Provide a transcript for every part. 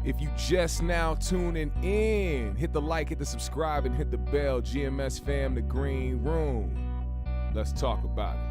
If you just now tuning in, hit the like, hit the subscribe, and hit the bell. GMS fam, the green room. Let's talk about it.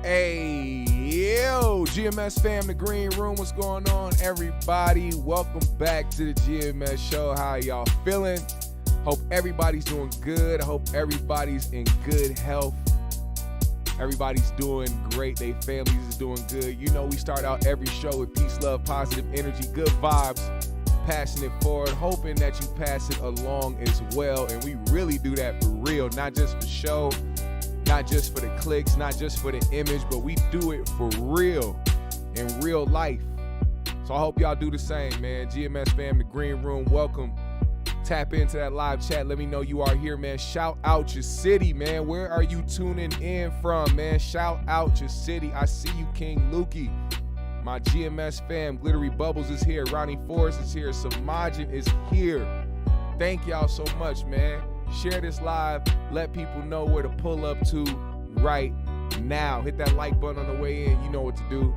Hey, yo, GMS fam, the green room, what's going on, everybody? Welcome back to the GMS show. How y'all feeling? Hope everybody's doing good. I hope everybody's in good health. Everybody's doing great. They families is doing good. You know, we start out every show with peace, love, positive energy, good vibes, passing it forward, hoping that you pass it along as well. And we really do that for real, not just for show, not just for the clicks, not just for the image, but we do it for real, in real life. So I hope y'all do the same, man. GMS fam, the green room, welcome. Tap into that live chat. Let me know you are here, man. Shout out your city, man. Where are you tuning in from, man? Shout out your city. I see you, King Lukey. My GMS fam, Glittery Bubbles is here. Ronnie Forrest is here. Samajin is here. Thank y'all so much, man. Share this live. Let people know where to pull up to right now. Hit that like button on the way in. You know what to do.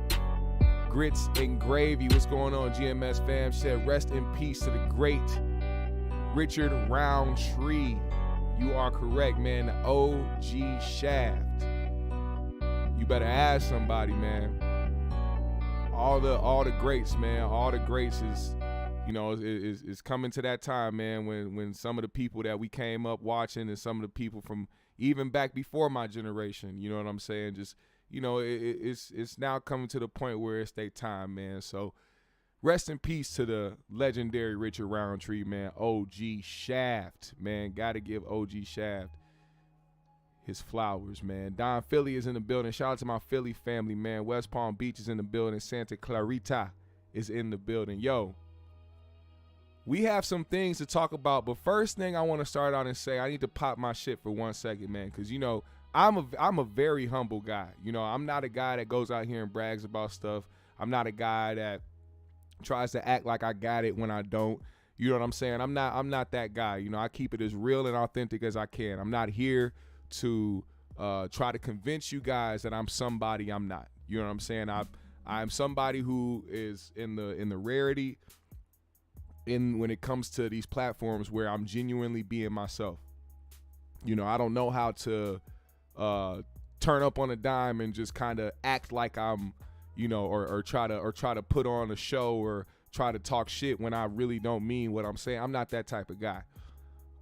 Grits and Gravy. What's going on, GMS fam? Said rest in peace to the great Richard Roundtree. You are correct, man. The OG Shaft. You better ask somebody, man. All the greats, man. All the greats is, you know, is coming to that time, man, when some of the people that we came up watching and some of the people from even back before my generation, you know what I'm saying? Just, you know, it's now coming to the point where it's their time, man. So rest in peace to the legendary Richard Roundtree, man. OG Shaft, man. Got to give OG Shaft his flowers, man. Don Philly is in the building. Shout out to my Philly family, man. West Palm Beach is in the building. Santa Clarita is in the building. Yo, we have some things to talk about, but first thing I want to start out and say, I need to pop my shit for 1 second, man, because, you know, I'm a very humble guy. You know, I'm not a guy that goes out here and brags about stuff. I'm not a guy that tries to act like I got it when I don't. You know what I'm saying? I'm not that guy. You know, I keep it as real and authentic as I can. I'm not here to try to convince you guys that I'm somebody I'm not. You know what I'm saying? I'm somebody who is in the rarity when it comes to these platforms where I'm genuinely being myself. You know, I don't know how to turn up on a dime and just kind of act like I'm, you know, or try to put on a show or try to talk shit when I really don't mean what I'm saying. I'm not that type of guy.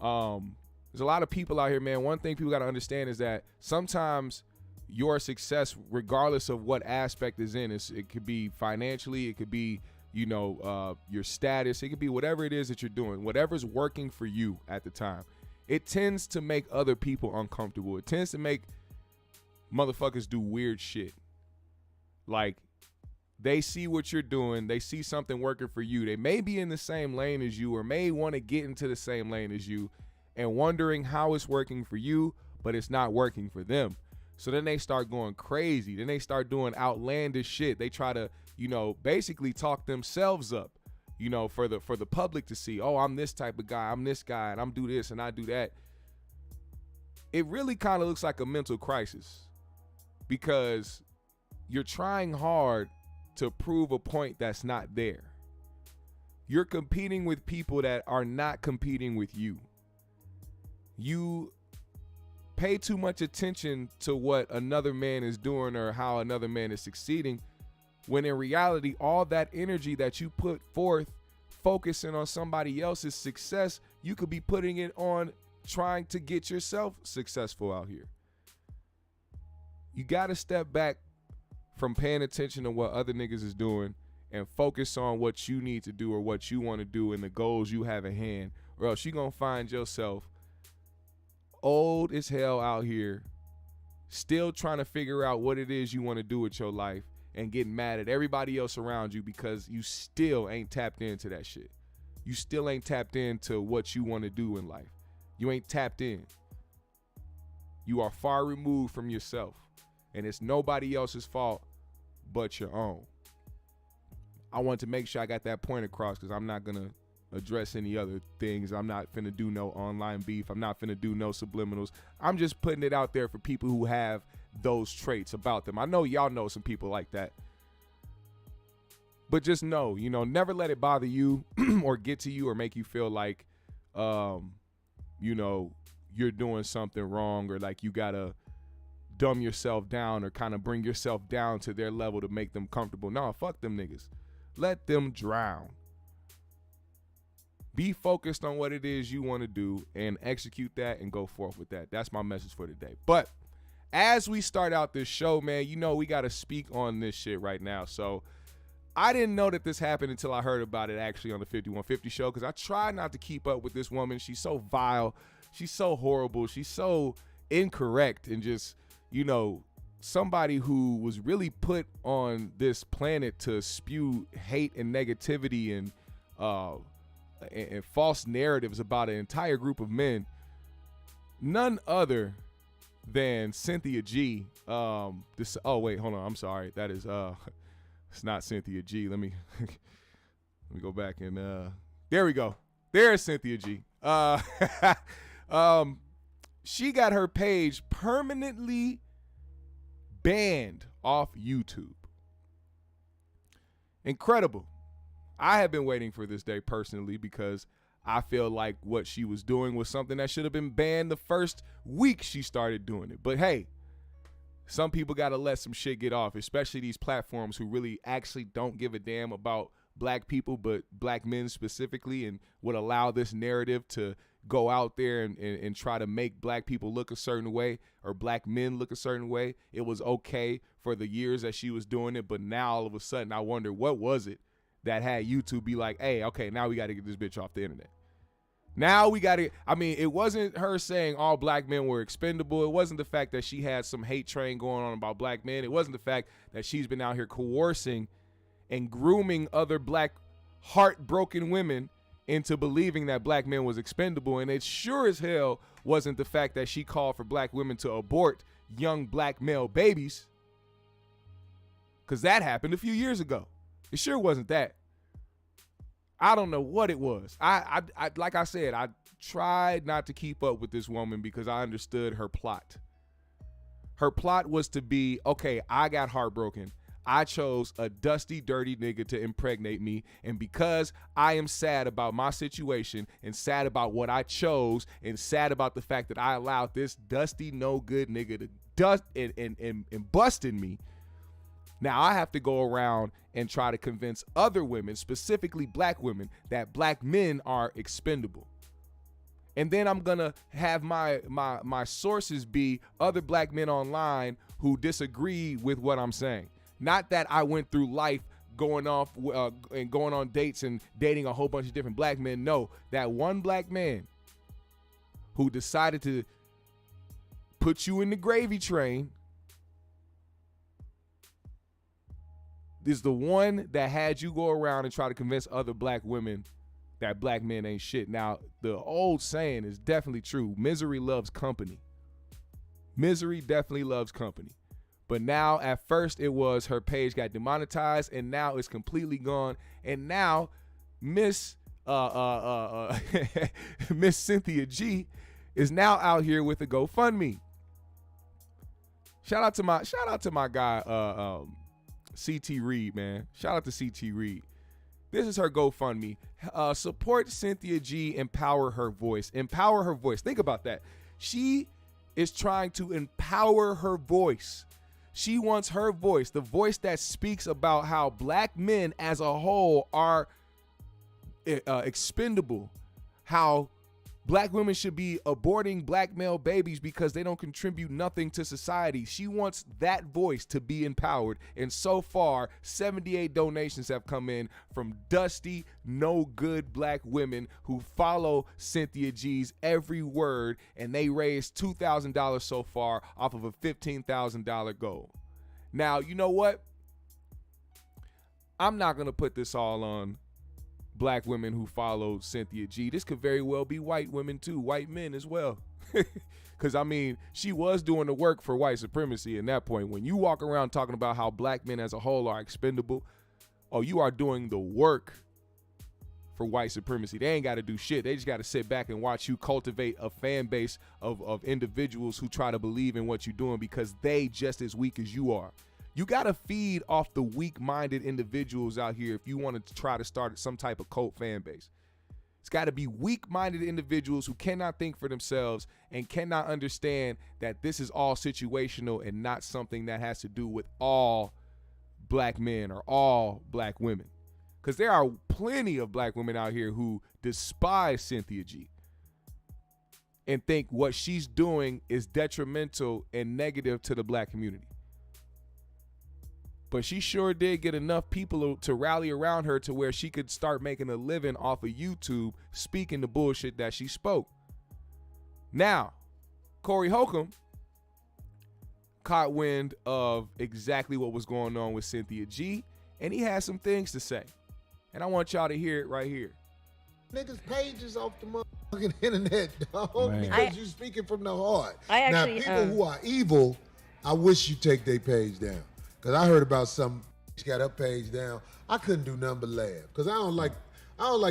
There's a lot of people out here, man. One thing people got to understand is that sometimes your success, regardless of what aspect is in, it could be financially, it could be, you know, your status, it could be whatever it is that you're doing, whatever's working for you at the time. it tends to make other people uncomfortable. It tends to make motherfuckers do weird shit. Like, they see what you're doing. They see something working for you. They may be in the same lane as you or may want to get into the same lane as you and wondering how it's working for you, but it's not working for them. So then they start going crazy. Then they start doing outlandish shit. They try to, basically talk themselves up, for the public to see. Oh, I'm this type of guy. I'm this guy, and I'm do this and I do that. It really kind of looks like a mental crisis because you're trying hard to prove a point that's not there. You're competing with people that are not competing with you. You pay too much attention to what another man is doing or how another man is succeeding, when in reality, all that energy that you put forth focusing on somebody else's success, you could be putting it on trying to get yourself successful out here. You got to step back from paying attention to what other niggas is doing and focus on what you need to do or what you want to do and the goals you have in hand, or else you're going to find yourself old as hell out here, still trying to figure out what it is you want to do with your life and getting mad at everybody else around you because you still ain't tapped into that shit. You still ain't tapped into what you want to do in life. You ain't tapped in. You are far removed from yourself, and it's nobody else's fault but your own. I want to make sure I got that point across because I'm not going to address any other things. I'm not finna do no online beef. I'm not finna do no subliminals. I'm just putting it out there for people who have those traits about them. I know y'all know some people like that. But just know, never let it bother you or get to you or make you feel like, you're doing something wrong or like you gotta dumb yourself down or kind of bring yourself down to their level to make them comfortable. No, fuck them niggas. Let them drown. Be focused on what it is you want to do and execute that and go forth with that. That's my message for today. But as we start out this show, man, we got to speak on this shit right now. So I didn't know that this happened until I heard about it actually on the 5150 show, because I try not to keep up with this woman. She's so vile. She's so horrible. She's so incorrect and just, somebody who was really put on this planet to spew hate and negativity and false narratives about an entire group of men. None other than Cynthia G. Oh wait, hold on. I'm sorry. That is it's not Cynthia G. Let me go back and there we go. There's Cynthia G. She got her page permanently banned off YouTube. Incredible. I have been waiting for this day personally because I feel like what she was doing was something that should have been banned the first week she started doing it. But hey, some people got to let some shit get off, especially these platforms who really actually don't give a damn about black people, but black men specifically, and would allow this narrative to go out there and try to make black people look a certain way or black men look a certain way. It was okay for the years that she was doing it, but now all of a sudden I wonder what was it that had YouTube be like, hey, okay, now we got to get this bitch off the internet. Now we got to, it wasn't her saying all black men were expendable. It wasn't the fact that she had some hate train going on about black men. It wasn't the fact that she's been out here coercing and grooming other black heartbroken women into believing that black men was expendable. And it sure as hell wasn't the fact that she called for black women to abort young black male babies, because that happened a few years ago. It sure wasn't that. I don't know what it was. I like I said, I tried not to keep up with this woman because I understood her plot. Her plot was to be, okay, I got heartbroken. I chose a dusty, dirty nigga to impregnate me. And because I am sad about my situation and sad about what I chose and sad about the fact that I allowed this dusty, no good nigga to dust and bust in me, now I have to go around and try to convince other women, specifically black women, that black men are expendable. And then I'm gonna have my sources be other black men online who disagree with what I'm saying. Not that I went through life going off and going on dates and dating a whole bunch of different black men. No, that one black man who decided to put you in the gravy train is the one that had you go around and try to convince other black women that black men ain't shit. Now, the old saying is definitely true. Misery loves company. Misery definitely loves company. But now, at first, it was her page got demonetized, and now it's completely gone. And now, Miss Miss Cynthia G is now out here with a GoFundMe. Shout out to my guy CT Reed, man. Shout out to CT Reed. This is her GoFundMe. Support Cynthia G. Empower her voice. Empower her voice. Think about that. She is trying to empower her voice. She wants her voice, the voice that speaks about how black men as a whole are expendable, how black women should be aborting black male babies because they don't contribute nothing to society. She wants that voice to be empowered. And so far, 78 donations have come in from dusty, no good black women who follow Cynthia G's every word. And they raised $2,000 so far off of a $15,000 goal. Now, you know what? I'm not going to put this all on black women who follow Cynthia G. This could very well be white women too, white men as well. Because, I mean, she was doing the work for white supremacy at that point. When you walk around talking about how black men as a whole are expendable, oh, you are doing the work for white supremacy. They ain't got to do shit. They just got to sit back and watch you cultivate a fan base of individuals who try to believe in what you're doing because they just as weak as you are. You got to feed off the weak-minded individuals out here if you want to try to start some type of cult fan base. It's got to be weak-minded individuals who cannot think for themselves and cannot understand that this is all situational and not something that has to do with all black men or all black women. Because there are plenty of black women out here who despise Cynthia G and think what she's doing is detrimental and negative to the black community. But she sure did get enough people to rally around her to where she could start making a living off of YouTube speaking the bullshit that she spoke. Now, Corey Holcomb caught wind of exactly what was going on with Cynthia G, and he has some things to say. And I want y'all to hear it right here. Niggas pages off the motherfucking internet, dog, Man. because you speaking from the heart. Now, people who are evil, I wish you take their page down. Because I heard about some she got her page down. I couldn't do nothing but laugh. Because I don't like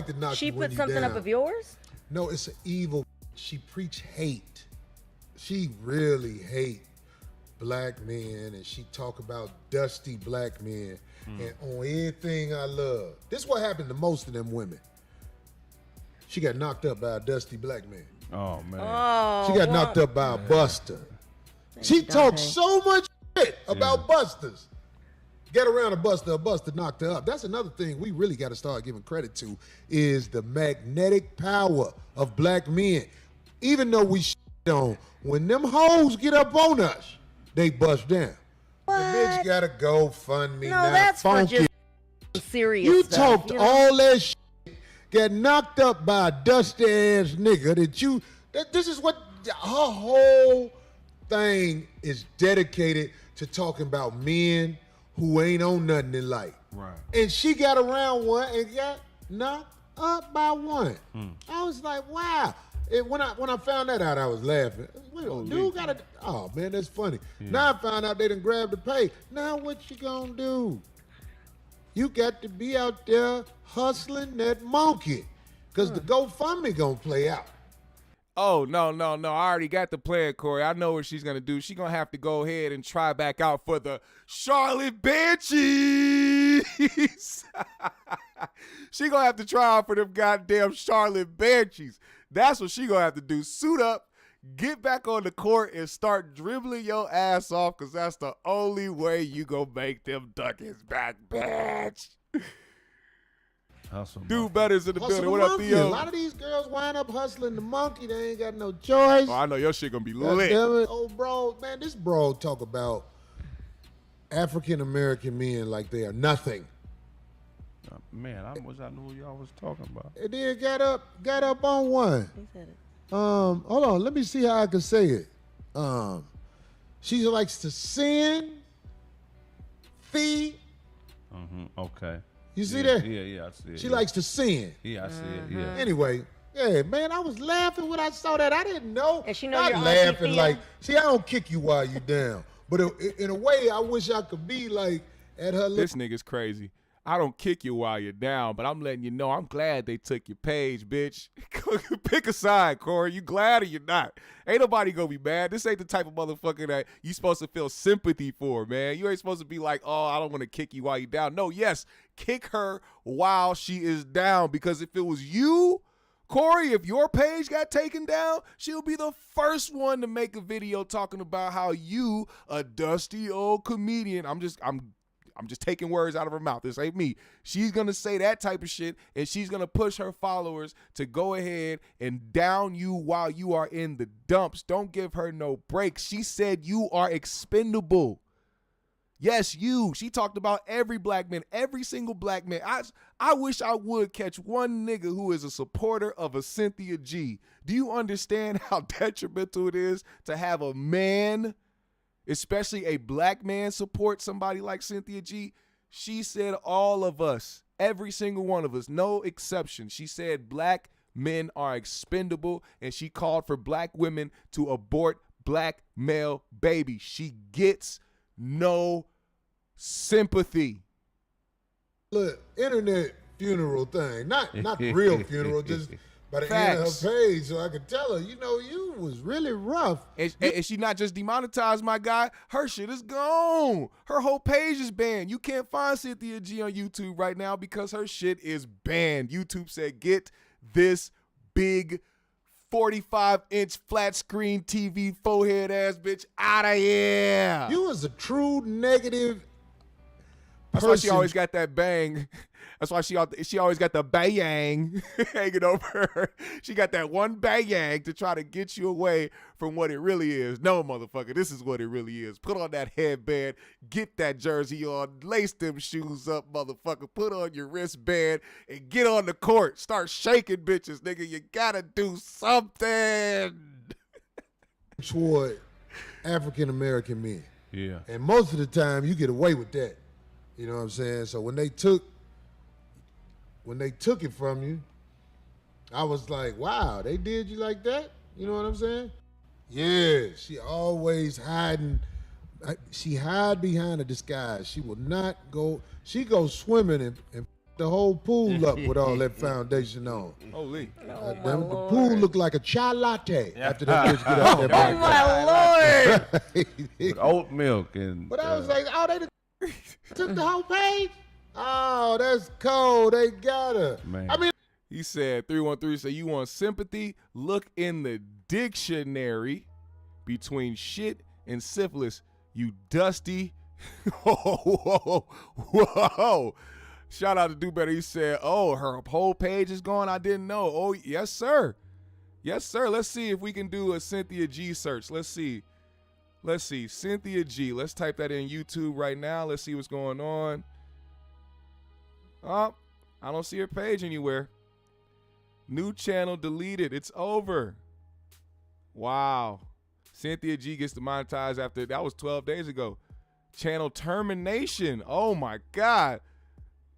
to knock she Wendy put something down. up of yours? No, it's an evil. She preach hate. She really hate black men, and she talk about dusty black men and on anything I love. This is what happened to most of them women. She got knocked up by a dusty black man. Oh, man. Oh, She got knocked up by a buster. She talked so much shit about busters. Get around a buster knocked her up. That's another thing we really got to start giving credit to is the magnetic power of black men. Even though we shit on, when them hoes get up on us, they bust down. What? The bitch got to go fund me No, now. that's funky. for just serious You stuff, talked you know? all that shit, got knocked up by a dusty ass nigga this is what her whole thing is dedicated to talking about men who ain't on nothing in life. Right. And she got around one and got knocked up by one. I was like, wow. When I found that out, I was laughing. Oh man, that's funny. Yeah. Now I found out they done grabbed the pay. Now what you gonna do? You got to be out there hustling that monkey. Because the GoFundMe gonna play out. Oh, no. I already got the plan, Corey. I know what she's going to do. She's going to have to go ahead and try back out for the Charlotte Banshees. She going to have to try out for them goddamn Charlotte Banshees. That's what she going to have to do. Suit up, get back on the court, and start dribbling your ass off because that's the only way you going to make them duckies back, bitch. Hustle. Dude Better's in the Hustle building. the What up, monkey. Theo? A lot of these girls wind up hustling the monkey. They ain't got no choice. Oh, I know your shit going to be God lit. damn it. Oh, bro, man, this bro talk about African-American men like they are nothing. Man, I wish I knew what y'all was talking about. And then got up on one. He said it. Hold on, let me see how I can say it. She likes to sin. Okay. You see that? Yeah, I see it. She likes to sin. Yeah, I see it. Yeah. Anyway, yeah, man, I was laughing when I saw that. I didn't know. And she know I'm your auntie laughing Thea? like, see, I don't kick you while you down. But in a way, I wish I could be like at her. This nigga's crazy. I don't kick you while you're down, but I'm letting you know I'm glad they took your page, bitch. Pick a side, Corey. You glad or you not? Ain't nobody gonna be mad. This ain't the type of motherfucker that you supposed to feel sympathy for, man. You ain't supposed to be like, oh, I don't want to kick you while you're down. No, yes, kick her while she is down, because if it was you, Corey, if your page got taken down, she'll be the first one to make a video talking about how you, a dusty old comedian, I'm just taking words out of her mouth. This ain't me. She's going to say that type of shit, and she's going to push her followers to go ahead and down you while you are in the dumps. Don't give her no break. She said you are expendable. Yes, you. She talked about every black man, every single black man. I wish I would catch one nigga who is a supporter of a Cynthia G. Do you understand how detrimental it is to have a man, especially a black man, support somebody like Cynthia G? She said all of us, every single one of us, no exception. She said black men are expendable, and she called for black women to abort black male babies. She gets no sympathy. Look, internet funeral thing, not the real funeral, just by the end of Facts. her page, so I could tell her, you was really rough. And she not just demonetized, my guy. Her shit is gone. Her whole page is banned. You can't find Cynthia G on YouTube right now because her shit is banned. YouTube said, get this big 45-inch flat screen TV forehead ass bitch out of here. You was a true negative That's why she always got that bang. That's why she always got the bang hanging over her. She got that one bang to try to get you away from what it really is. No, motherfucker, this is what it really is. Put on that headband, get that jersey on, lace them shoes up, motherfucker. Put on your wristband and get on the court. Start shaking bitches, nigga. You gotta do something. Toward African American men. Yeah. And most of the time you get away with that. You know what I'm saying? So when they took it from you, I was like, wow, they did you like that? You know what I'm saying? Yeah, she always hiding. She hide behind a disguise. She will not go. She goes swimming and the whole pool up with all that foundation on. Holy. The pool looked like a chai latte after that bitch get out there. Oh my Lord! With oat milk and. But I was like, oh, they took the whole page? Oh, that's cold. They got her. Man. I mean, He said, 313 said, you want sympathy? Look in the dictionary between shit and syphilis, you dusty. Whoa. Shout out to Do Better. He said, oh, her whole page is gone. I didn't know. Oh, yes, sir. Yes, sir. Let's see if we can do a Cynthia G search. Let's see. Cynthia G. Let's type that in YouTube right now. Let's see what's going on. Oh, I don't see her page anywhere. New channel deleted. It's over. Wow. Cynthia G gets demonetized after, that was 12 days ago. Channel termination. Oh my God.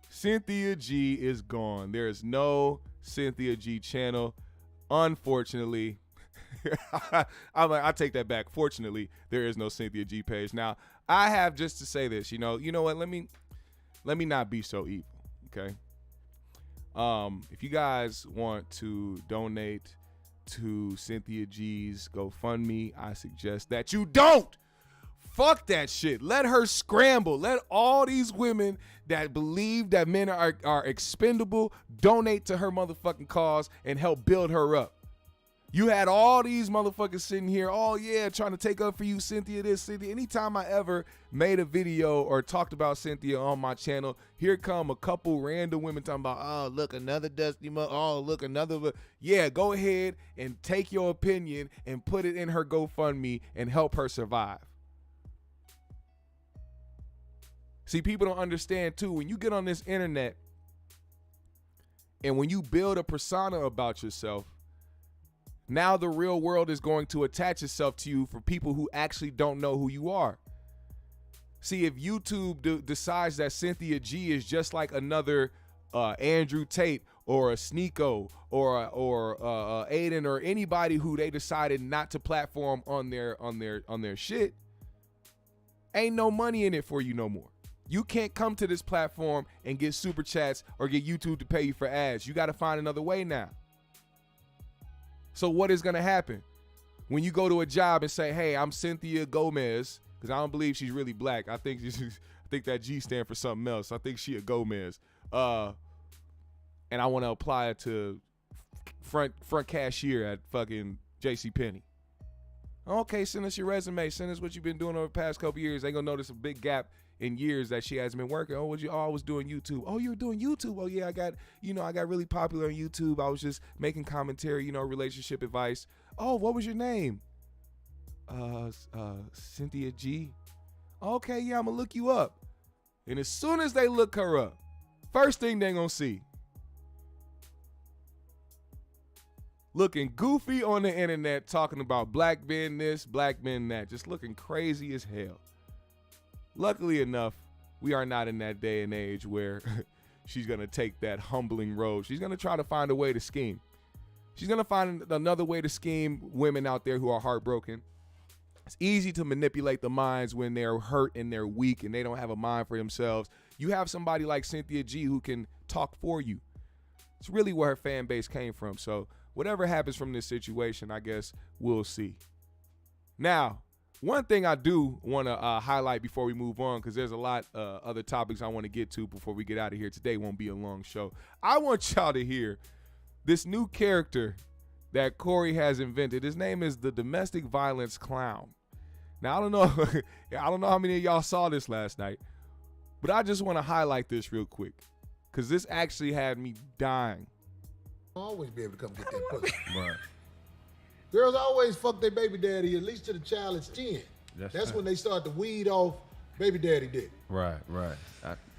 Cynthia G is gone. There is no Cynthia G channel. Unfortunately, I take that back. Fortunately, there is no Cynthia G page. Now, I have just to say this, you know what? Let me not be so evil, okay? If you guys want to donate to Cynthia G's GoFundMe, I suggest that you don't. Fuck that shit. Let her scramble. Let all these women that believe that men are expendable donate to her motherfucking cause and help build her up. You had all these motherfuckers sitting here, oh yeah, trying to take up for you, Cynthia this, Cynthia. Anytime I ever made a video or talked about Cynthia on my channel, here come a couple random women talking about, oh, look, another dusty mother, oh, look, another. Yeah, go ahead and take your opinion and put it in her GoFundMe and help her survive. See, people don't understand too, when you get on this internet and when you build a persona about yourself, Now the real world is going to attach itself to you for people who actually don't know who you are. See, if YouTube decides that Cynthia G is just like another Andrew Tate or a Sneeko or Aiden or anybody who they decided not to platform on their shit, ain't no money in it for you no more. You can't come to this platform and get super chats or get YouTube to pay you for ads. You got to find another way now. So what is going to happen when you go to a job and say, hey, I'm Cynthia Gomez, because I don't believe she's really black. I think that G stand for something else. I think she a Gomez. And I want to apply it to front cashier at fucking JCPenney. Okay, send us your resume. Send us what you've been doing over the past couple years. They gonna notice a big gap in years that she hasn't been working. Oh, I was doing YouTube. Oh, you were doing YouTube. Oh yeah, I got really popular on YouTube. I was just making commentary, relationship advice. Oh, what was your name? Cynthia G. Okay, yeah, I'm gonna look you up. And as soon as they look her up, first thing they gonna see, looking goofy on the internet, talking about black men this, black men that, just looking crazy as hell. Luckily enough, we are not in that day and age where she's going to take that humbling road. She's going to try to find a way to scheme. She's going to find another way to scheme women out there who are heartbroken. It's easy to manipulate the minds when they're hurt and they're weak and they don't have a mind for themselves. You have somebody like Cynthia G who can talk for you. It's really where her fan base came from. So whatever happens from this situation, I guess we'll see. Now, one thing I do want to highlight before we move on, because there's a lot other topics I want to get to before we get out of here. Today won't be a long show. I want y'all to hear this new character that Corey has invented. His name is the Domestic Violence Clown. Now, I don't know how many of y'all saw this last night, but I just want to highlight this real quick, because this actually had me dying. I'll always be able to come get that pussy. Right. Girls always fuck their baby daddy, at least to the child is 10. That's right. when they start to weed off baby daddy dick. Right.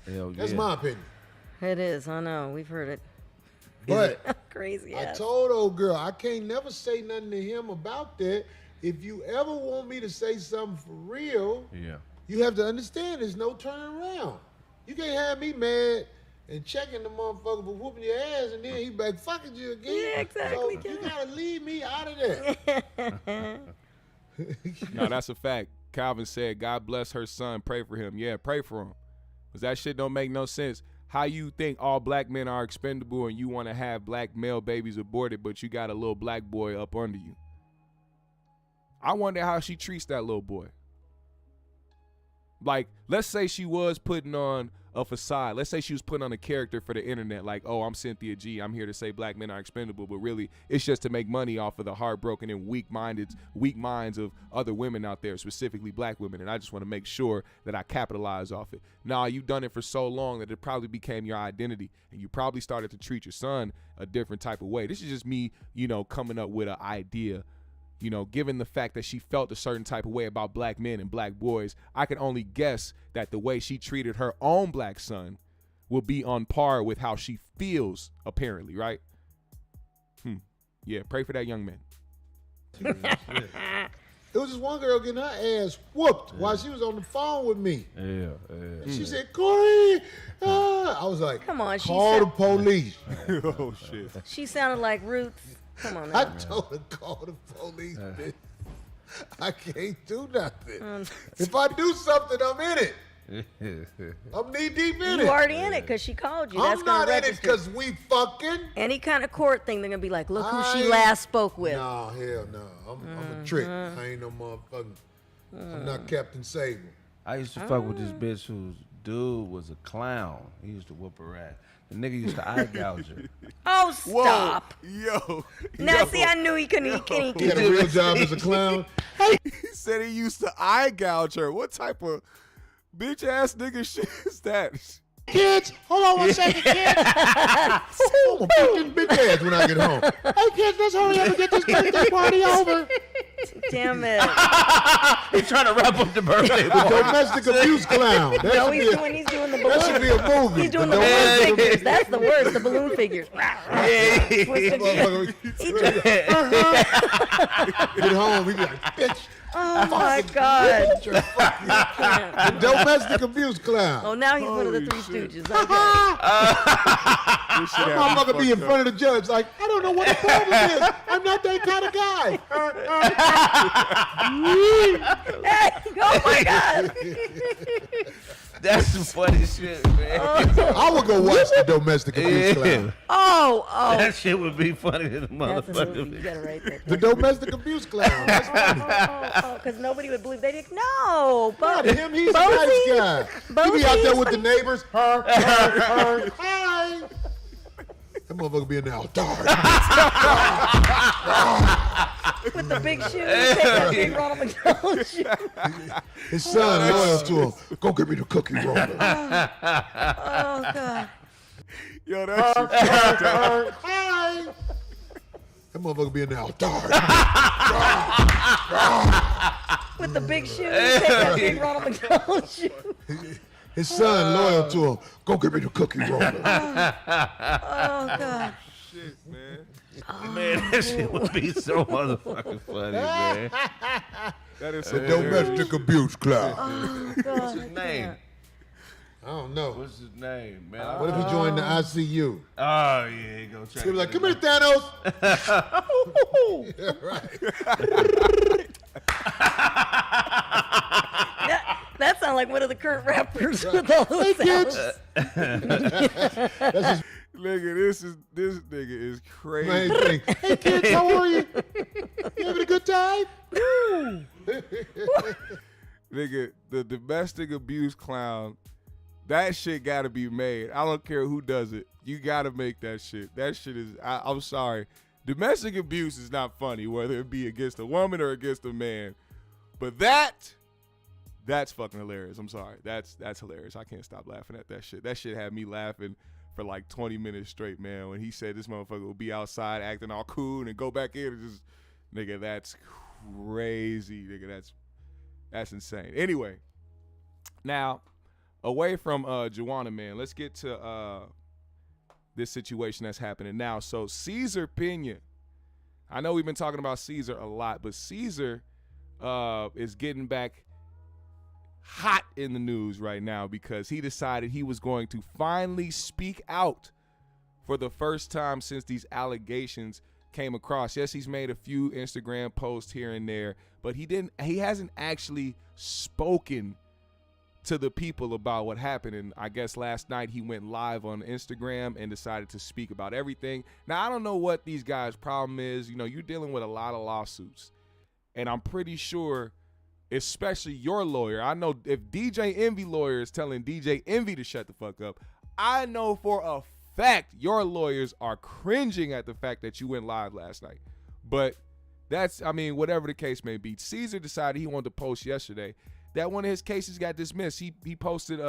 That's my opinion. It is. I know. We've heard it. But Crazy I ass. told old girl, I can't never say nothing to him about that. If you ever want me to say something for real, you have to understand there's no turning around. You can't have me mad and checking the motherfucker for whooping your ass, and then he back fucking you again. Yeah, exactly. So you gotta leave me out of that. No, that's a fact. Calvin said, God bless her son. Pray for him. Yeah, pray for him. Because that shit don't make no sense. How you think all black men are expendable and you want to have black male babies aborted, but you got a little black boy up under you? I wonder how she treats that little boy. Like, let's say she was putting on a facade. Let's say she was putting on a character for the internet, like, oh, I'm Cynthia G. I'm here to say black men are expendable, but really it's just to make money off of the heartbroken and weak minds of other women out there, specifically black women, and I just want to make sure that I capitalize off it. Nah, you've done it for so long that it probably became your identity, and you probably started to treat your son a different type of way. This is just me, coming up with an idea. Given the fact that she felt a certain type of way about black men and black boys, I can only guess that the way she treated her own black son will be on par with how she feels, apparently, right? Yeah, pray for that young man. It was just one girl getting her ass whooped while she was on the phone with me. Yeah. She said, Corey, I was like, Come on, call the police. Oh, shit. She sounded like Roots. Come on I now. told her, call the police, bitch. I can't do nothing. If I do something, I'm in it. I'm knee deep in it. You already in it because she called you. That's I'm gonna not in it register. because we fucking. Any kind of court thing, they're going to be like, look who she I- last spoke with. No, hell no. I'm a trick. I ain't no motherfucking. I'm not Captain Sable. I used to fuck with this bitch whose dude was a clown. He used to whoop her ass. The nigga used to eye gouge her. Oh, Whoa. stop. Yo. Now, see, I knew he couldn't. He had a real job as a clown. He said he used to eye gouge her. What type of bitch ass nigga shit is that? Kids, hold on 1 second, kids. I'm gonna beat this bitch ass when I get home. Hey, kids, let's hurry up and get this birthday party over. Damn it. He's trying to wrap up the birthday The domestic abuse clown. That No, should he's be doing doing the balloon. That should be a movie. He's doing the balloon figures. That's the worst. The balloon figures. Get home, we be like, bitch. Oh my God. The domestic abuse clown. Oh, now he's one of the Three Stooges. Okay. This shit That had me motherfucker be in fucked front of the judge like, I don't know what the problem is. I'm not that kind of guy. Hey, oh my God. That's some funny shit, man. I would go watch the domestic abuse clown. Oh. That shit would be funny as a That's a movie. You motherfucker. got it right there. The domestic abuse clown. That's funny. Because nobody would believe they didn't. No. Not him, he's a nice guy. He be out there with the neighbors. Hi. That motherfucker be in there all dark. With the big shoes. Take that big Ronald McDonald shoe. His son loyal to him. Go get me the cookie roller. Oh, God. Yo, that shit fucked up. Hi. That motherfucker be in there all dark. With the big shoes. Take that big Ronald McDonald shoe. His son loyal to him. Go get me the cookie roller. Oh, God. Shit, man. Man, that shit would be so motherfucking funny, man. That is The some domestic abuse clown. Oh, God. What's his name? I don't know. What's his name, man? What if he joined the ICU? Oh, yeah, he go check. He be like, come here, Thanos. That sounds like one of the current rappers with all those sounds. Nigga, this nigga is crazy. Man, think, hey kids, how are you? You having a good time? Nigga, the domestic abuse clown, that shit gotta be made. I don't care who does it. You gotta make that shit. That shit is, I'm sorry. Domestic abuse is not funny, whether it be against a woman or against a man. But that's fucking hilarious. I'm sorry. That's hilarious. I can't stop laughing at that shit. That shit had me laughing for like 20 minutes straight, man. When he said this motherfucker will be outside acting all cool and go back in and just, nigga, that's crazy. Nigga, that's insane. Anyway, now, away from Juana, man, let's get to this situation that's happening now. So Cesar Pina, I know we've been talking about Cesar a lot, but Cesar is getting back hot in the news right now because he decided he was going to finally speak out for the first time since these allegations came across. Yes, he's made a few Instagram posts here and there, but he hasn't actually spoken to the people about what happened. And I guess last night he went live on Instagram and decided to speak about everything. Now, I don't know what these guys' problem is. You know, you're dealing with a lot of lawsuits, and I'm pretty sure, especially your lawyer, I know if DJ Envy lawyer is telling DJ Envy to shut the fuck up, I know for a fact your lawyers are cringing at the fact that you went live last night. But that's, I mean, whatever the case may be. Cesar decided he wanted to post yesterday that one of his cases got dismissed. He posted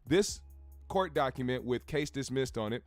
this court document with case dismissed on it,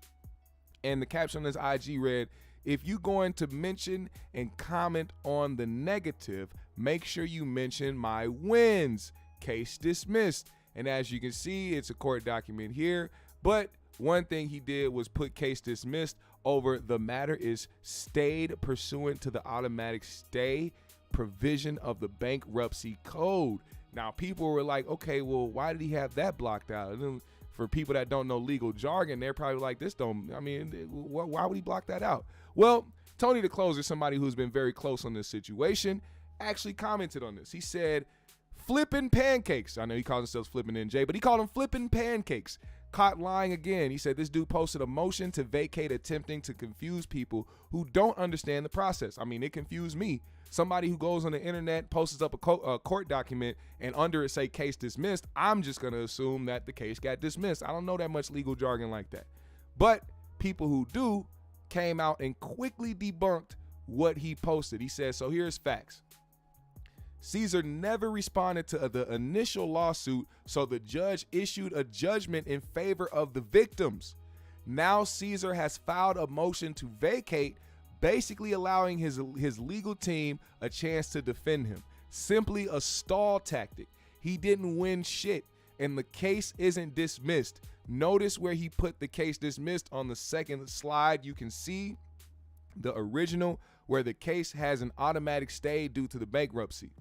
and the caption on his IG read, "If you going to mention and comment on the negative, make sure you mention my wins. Case dismissed." And as you can see, it's a court document here. But one thing he did was put case dismissed over the matter is stayed pursuant to the automatic stay provision of the bankruptcy code. Now, people were like, okay, well, why did he have that blocked out? And then for people that don't know legal jargon, they're probably like, why would he block that out? Well, Tony the Closer, somebody who's been very close on this situation, actually commented on this. He said, flipping pancakes. I know he calls himself Flippin' NJ, but he called him flipping pancakes. Caught lying again. He said this dude posted a motion to vacate attempting to confuse people who don't understand the process. I mean, it confused me. Somebody who goes on the internet, posts up a court document, and under it say case dismissed, I'm just going to assume that the case got dismissed. I don't know that much legal jargon like that. But people who do came out and quickly debunked what he posted. He said, so here's facts. Cesar never responded to the initial lawsuit, so the judge issued a judgment in favor of the victims. Now Cesar has filed a motion to vacate, basically allowing his legal team a chance to defend him. Simply a stall tactic. He didn't win shit. and the case isn't dismissed. Notice where he put the case dismissed on the second slide. You can see the original where the case has an automatic stay due to the bankruptcy.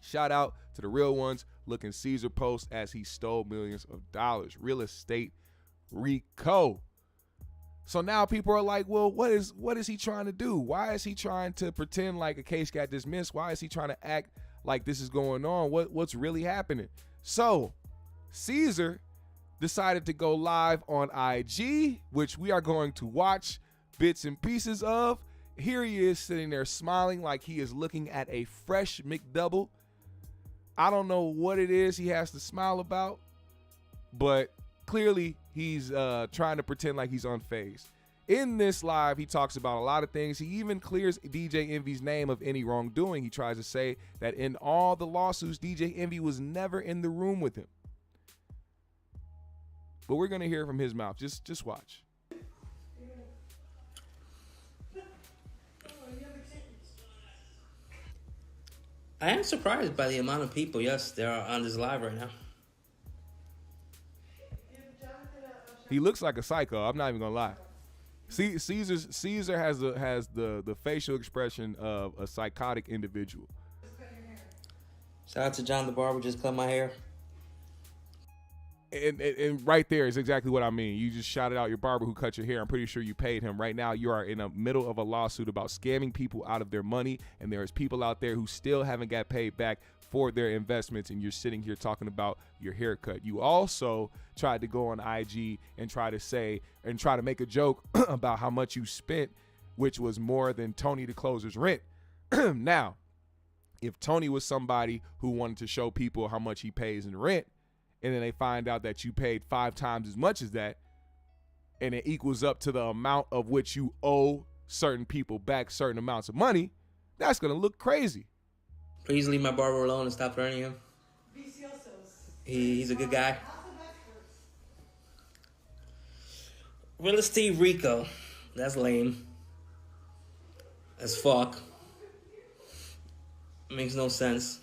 Shout out to the real ones looking Cesar post as he stole millions of dollars. Real estate Rico. So now people are like, well, what is he trying to do? Why is he trying to pretend like a case got dismissed? Why is he trying to act like this is going on? What's really happening? So Cesar decided to go live on IG, which we are going to watch bits and pieces of. Here he is sitting there smiling like he is looking at a fresh McDouble. I don't know what it is he has to smile about, but clearly he's trying to pretend like he's unfazed. In this live, he talks about a lot of things. He even clears DJ Envy's name of any wrongdoing. He tries to say that in all the lawsuits, DJ Envy was never in the room with him. But we're going to hear from his mouth. Just watch. I am surprised by the amount of people, yes, there are on this live right now. He looks like a psycho. I'm not even gonna lie. Cesar has the facial expression of a psychotic individual. Shout out to John the barber, just cut my hair. And right there is exactly what I mean. You just shouted out your barber who cut your hair. I'm pretty sure you paid him. Right now, you are in the middle of a lawsuit about scamming people out of their money, and there's people out there who still haven't got paid back for their investments, and you're sitting here talking about your haircut. You also tried to go on IG and try to make a joke about how much you spent, which was more than Tony the Closer's rent. Now, if Tony was somebody who wanted to show people how much he pays in rent, and then they find out that you paid 5 times as much as that, and it equals up to the amount of which you owe certain people back certain amounts of money, that's going to look crazy. Please leave my barber alone and stop threatening him. He's a good guy. Real estate Rico. That's lame. As fuck. Makes no sense.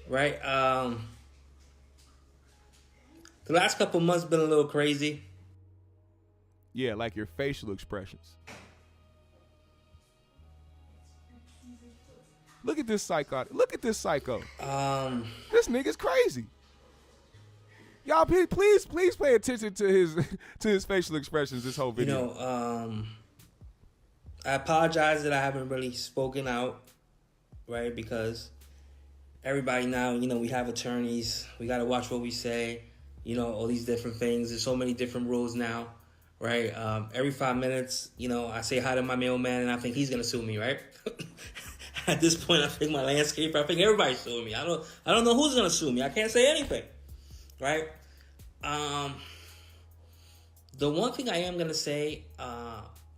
Right? The last couple months been a little crazy. Yeah, like your facial expressions. Look at this psychotic. Look at this psycho. This nigga's crazy. Y'all, please pay attention to his facial expressions this whole video. You know, I apologize that I haven't really spoken out, right? Because everybody now, you know, we have attorneys. We got to watch what we say. You know, all these different things. There's so many different rules now, right? Every 5 minutes, you know, I say hi to my mailman, and I think he's gonna sue me, right? At this point, I think my landscaper, I think everybody's suing me. I don't know who's gonna sue me. I can't say anything, right? The one thing I am gonna say,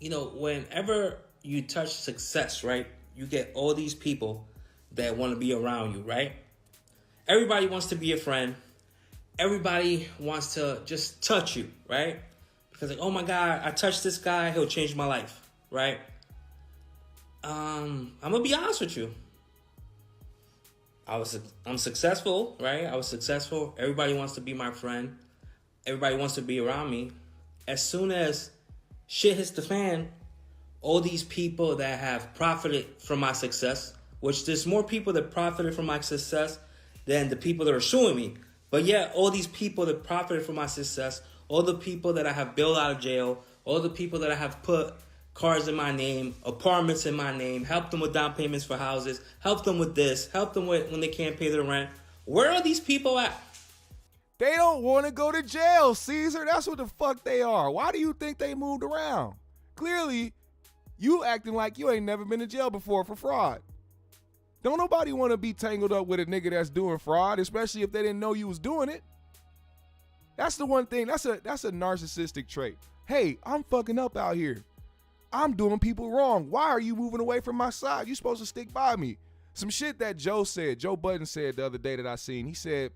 you know, whenever you touch success, right, you get all these people that want to be around you, right? Everybody wants to be a friend. Everybody wants to just touch you, right? Because like, oh my God, I touched this guy, he'll change my life, right? I'm gonna be honest with you. I'm successful, right? I was successful. Everybody wants to be my friend. Everybody wants to be around me. As soon as shit hits the fan, all these people that have profited from my success, which there's more people that profited from my success than the people that are suing me. But yeah, all these people that profited from my success, all the people that I have bailed out of jail, all the people that I have put cars in my name, apartments in my name, helped them with down payments for houses, helped them with this, helped them with when they can't pay their rent. Where are these people at? They don't want to go to jail, Cesar. That's what the fuck they are. Why do you think they moved around? Clearly, you acting like you ain't never been to jail before for fraud. Don't nobody want to be tangled up with a nigga that's doing fraud, especially if they didn't know you was doing it. That's the one thing. That's a narcissistic trait. Hey, I'm fucking up out here. I'm doing people wrong. Why are you moving away from my side? You supposed to stick by me. Some shit that Joe Budden said the other day that I seen. He said,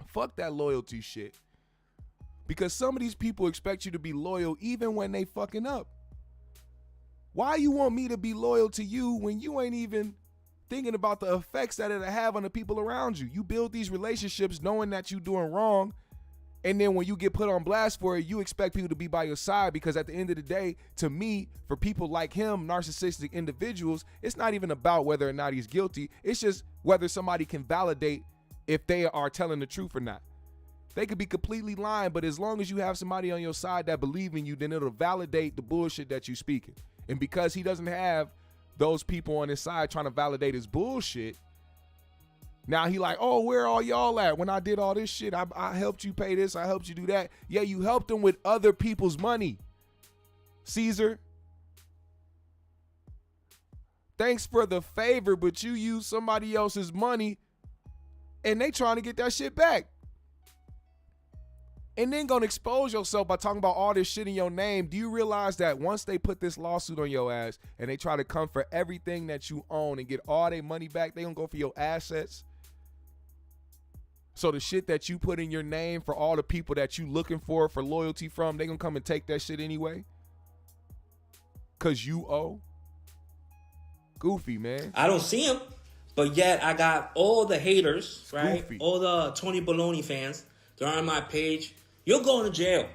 fuck that loyalty shit. Because some of these people expect you to be loyal even when they fucking up. Why you want me to be loyal to you when you ain't even thinking about the effects that it'll have on the people around you. You build these relationships knowing that you're doing wrong, and then when you get put on blast for it, you expect people to be by your side, because at the end of the day, to me, for people like him, narcissistic individuals, it's not even about whether or not he's guilty. It's just whether somebody can validate if they are telling the truth or not. They could be completely lying, but as long as you have somebody on your side that believe in you, then it'll validate the bullshit that you're speaking. And because he doesn't have those people on his side trying to validate his bullshit, now he like, oh, where all y'all at when I did all this shit? I helped you pay this, I helped you do that. Yeah, you helped him with other people's money. Cesar, thanks for the favor, but you used somebody else's money and they trying to get that shit back. And then gonna expose yourself by talking about all this shit in your name. Do you realize that once they put this lawsuit on your ass and they try to come for everything that you own and get all their money back, they gonna go for your assets? So the shit that you put in your name for all the people that you looking for loyalty from, they gonna come and take that shit anyway? Cause you owe? Goofy, man. I don't see him, but yet I got all the haters, right? Goofy. All the Tony Baloney fans. They're on my page. You're going to jail.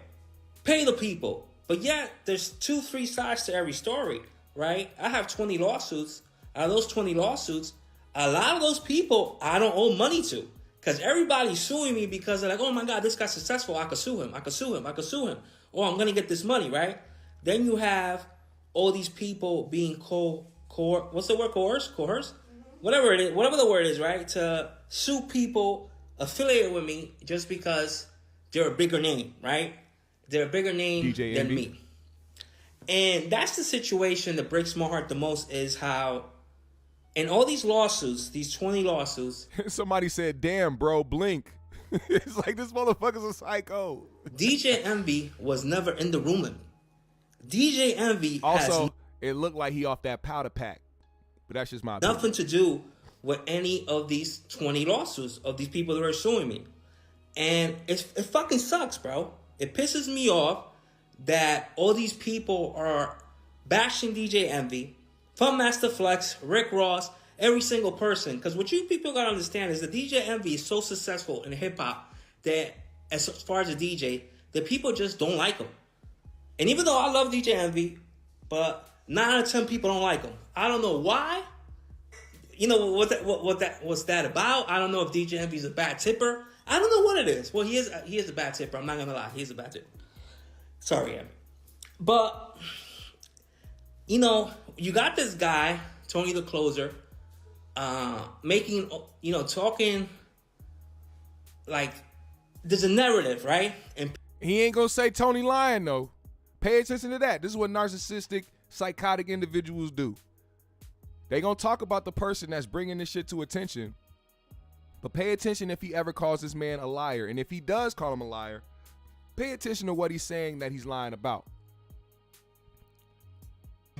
Pay the people. But yet, there's 2-3 sides to every story, right? I have 20 lawsuits. Out of those 20 lawsuits, a lot of those people I don't owe money to. Because everybody's suing me because they're like, oh my God, this guy's successful. I could sue him. I could sue him. I could sue him. Or I'm going to get this money, right? Then you have all these people being what's the word? Coerced? Whatever it is, whatever the word is, right? To sue people affiliated with me just because they're a bigger name, right? They're a bigger name DJ than Envy. me. And that's the situation that breaks my heart the most, is how in all these lawsuits, these 20 lawsuits, Somebody said, damn, bro, blink. It's like, this motherfucker's a psycho. DJ Envy was never in the room with me. DJ Envy Also, has it looked like he off that powder pack. But that's just my opinion. nothing to do with any of these 20 lawsuits of these people that are suing me. And it fucking sucks, bro. It pisses me off that all these people are bashing DJ Envy, from Master Flex, Rick Ross, every single person. Because what you people gotta understand is that DJ Envy is so successful in hip hop that, as far as a DJ, that people just don't like him. And even though I love DJ Envy, but 9 out of 10 people don't like him. I don't know why. You know what's that about? I don't know if DJ Envy's a bad tipper. I don't know what it is. Well, he is a bad tipper. I'm not gonna lie, he is a bad tipper. Sorry, Envy. But you know, you got this guy, Tony the Closer, making, talking like there's a narrative, right? And He ain't gonna say Tony lying, though. Pay attention to that. This is what narcissistic, psychotic individuals do. They gonna talk about the person that's bringing this shit to attention. But pay attention if he ever calls this man a liar. And if he does call him a liar, pay attention to what he's saying that he's lying about.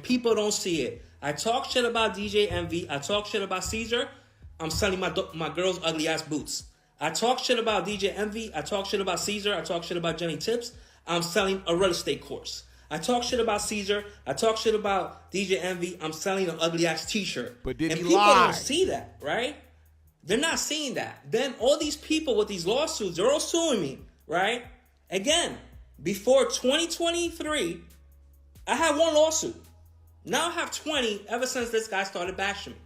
people don't see it. I talk shit about DJ Envy. I talk shit about Cesar. I'm selling my girl's ugly ass boots. I talk shit about DJ Envy. I talk shit about Cesar. I talk shit about Jenny Tips. I'm selling a real estate course. I talk shit about Cesar. I talk shit about DJ Envy. I'm selling an ugly ass t-shirt. But did and he people lie? don't see that, right? They're not seeing that. Then all these people with these lawsuits, they're all suing me, right? Again, before 2023, I had one lawsuit. Now I have 20 ever since this guy started bashing me.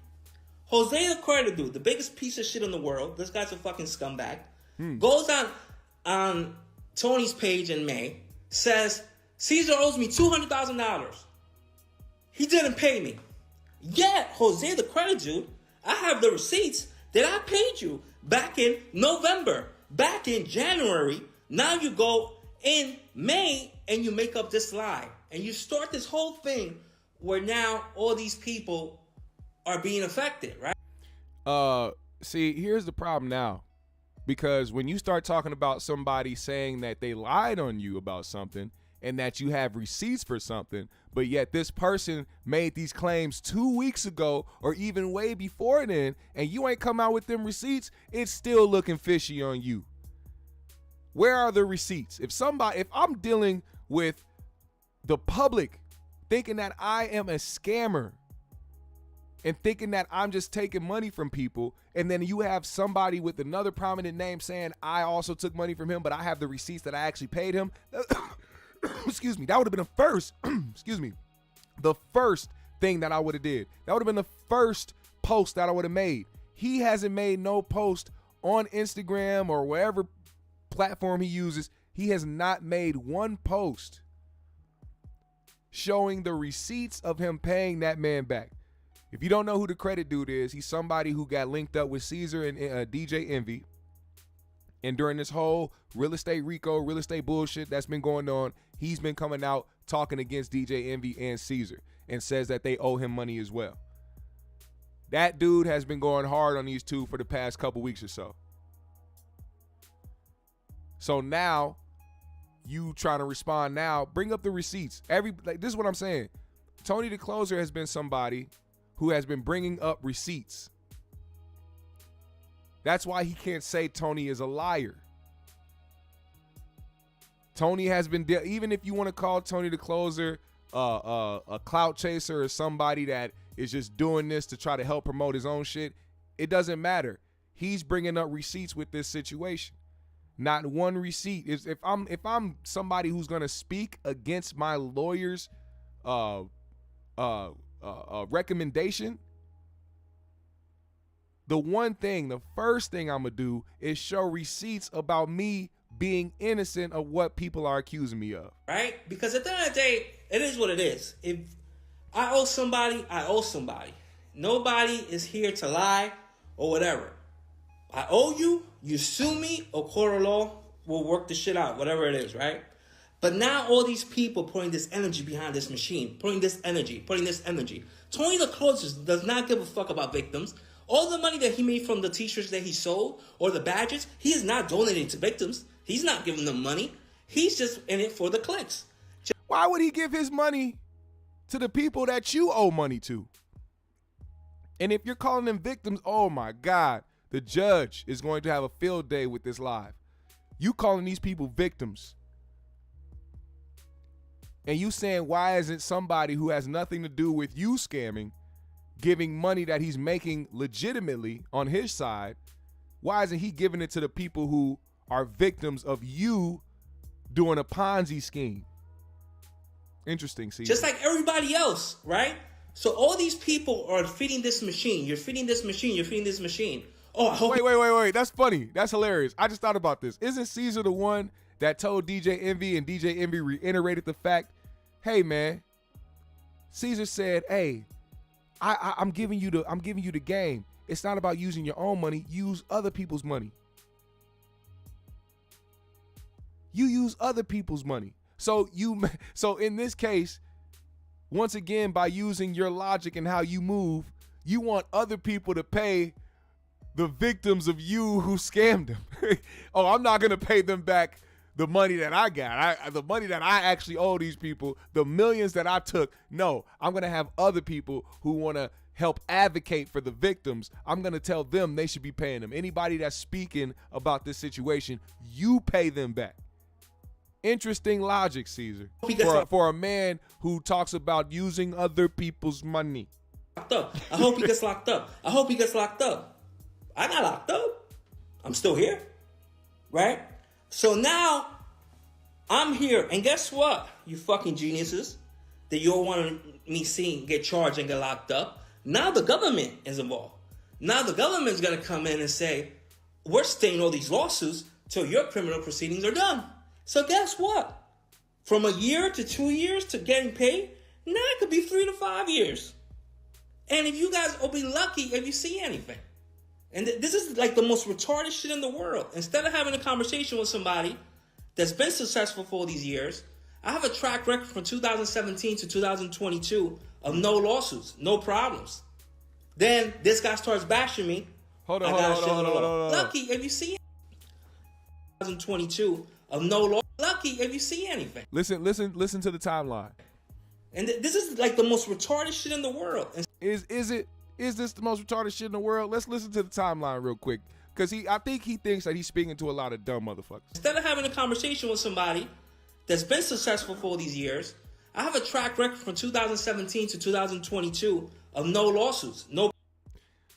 Jose the Credit Dude, the biggest piece of shit in the world, this guy's a fucking scumbag, goes on Tony's page in May, says, Cesar owes me $200,000. He didn't pay me. Yet, Jose the Credit Dude, I have the receipts that I paid you back in November, back in January. Now you go in May and you make up this lie. And you start this whole thing where now all these people are being affected, right? See, here's the problem now. Because when you start talking about somebody saying that they lied on you about something and that you have receipts for something, but yet this person made these claims 2 weeks ago or even way before then, and you ain't come out with them receipts, it's still looking fishy on you. Where are the receipts? If I'm dealing with the public thinking that I am a scammer, and thinking that I'm just taking money from people, and then you have somebody with another prominent name saying I also took money from him, but I have the receipts that I actually paid him. Excuse me, that would have been the first, excuse me, the first thing that I would have did. That would have been the first post that I would have made. He hasn't made no post on Instagram or wherever platform he uses. He has not made one post showing the receipts of him paying that man back. If you don't know who the credit dude is, he's somebody who got linked up with Cesar and DJ Envy. And during this whole real estate bullshit that's been going on, he's been coming out talking against DJ Envy and Cesar and says that they owe him money as well. That dude has been going hard on these two for the past couple weeks or so. So now, you trying to respond now, bring up the receipts. This is what I'm saying. Tony the Closer has been somebody who has been bringing up receipts. That's why he can't say Tony is a liar. Tony has been, even if you want to call Tony the Closer a clout chaser or somebody that is just doing this to try to help promote his own shit, it doesn't matter. He's bringing up receipts with this situation. Not one receipt. If I'm somebody who's gonna speak against my lawyer's recommendation, the first thing I'm gonna do is show receipts about me being innocent of what people are accusing me of. Right? Because at the end of the day, it is what it is. If I owe somebody, I owe somebody. Nobody is here to lie or whatever. I owe you, you sue me, or court of law will work the shit out, whatever it is, right? But now all these people putting this energy behind this machine, putting this energy. Tony the Closer does not give a fuck about victims. All the money that he made from the t-shirts that he sold or the badges, he is not donating to victims. He's not giving them money. He's just in it for the clicks. Why would he give his money to the people that you owe money to? And if you're calling them victims, oh my God, the judge is going to have a field day with this live. You calling these people victims. And you saying, why isn't somebody who has nothing to do with you scamming, giving money that he's making legitimately on his side, why isn't he giving it to the people who are victims of you doing a Ponzi scheme? Interesting, see. Just like everybody else, right? So all these people are feeding this machine. You're feeding this machine. You're feeding this machine. Oh, I hope. Wait. That's funny. That's hilarious. I just thought about this. Isn't Cesar the one that told DJ Envy, and DJ Envy reiterated the fact, hey man, Cesar said, hey, I'm giving you the game. It's not about using your own money. Use other people's money. You use other people's money. So in this case, once again, by using your logic and how you move, you want other people to pay the victims of you who scammed them. Oh, I'm not gonna pay them back the money that I got. The money that I actually owe these people, the millions that I took. No, I'm gonna have other people who wanna help advocate for the victims. I'm gonna tell them they should be paying them. Anybody that's speaking about this situation, you pay them back. Interesting logic, Cesar. For a man who talks about using other people's money. I hope he gets locked up. I hope he gets locked up. I got locked up. I'm still here. Right? So now I'm here. And guess what? You fucking geniuses that you all wanted me seeing get charged and get locked up. Now the government is involved. Now the government's going to come in and say, we're staying all these lawsuits till your criminal proceedings are done. So guess what? From a year to 2 years to getting paid, now it could be 3 to 5 years. And if you guys will be lucky if you see anything. And this is like the most retarded shit in the world. Instead of having a conversation with somebody that's been successful for all these years, I have a track record from 2017 to 2022 of no lawsuits, no problems. Then this guy starts bashing me. Hold on. Lucky if you see 2022 of no law. Lucky if you see anything. Listen to the timeline. And this is like the most retarded shit in the world. Is this the most retarded shit in the world? Let's listen to the timeline real quick. Because I think he thinks that he's speaking to a lot of dumb motherfuckers. Instead of having a conversation with somebody that's been successful for all these years, I have a track record from 2017 to 2022 of no lawsuits. No.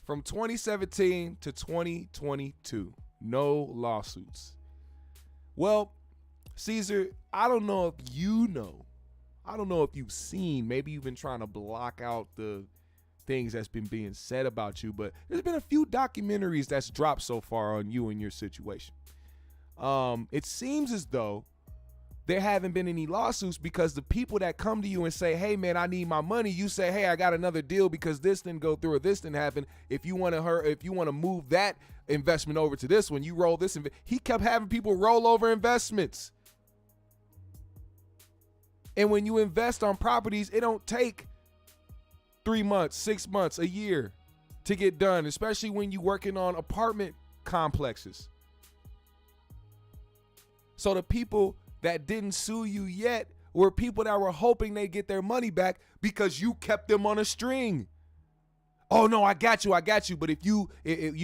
From 2017 to 2022, no lawsuits. Well, Cesar, I don't know if you know. I don't know if you've seen. Maybe you've been trying to block out the things that's been being said about you, but there's been a few documentaries that's dropped so far on you and your situation. It seems as though there haven't been any lawsuits because the people that come to you and say, hey man, I need my money, you say, hey, I got another deal because this didn't go through or this didn't happen. If you want to move that investment over to this one, you roll this. He kept having people roll over investments. And when you invest on properties, it don't take 3 months, 6 months, a year to get done, especially when you're working on apartment complexes. So the people that didn't sue you yet were people that were hoping they get their money back because you kept them on a string. Oh no, I got you. But if you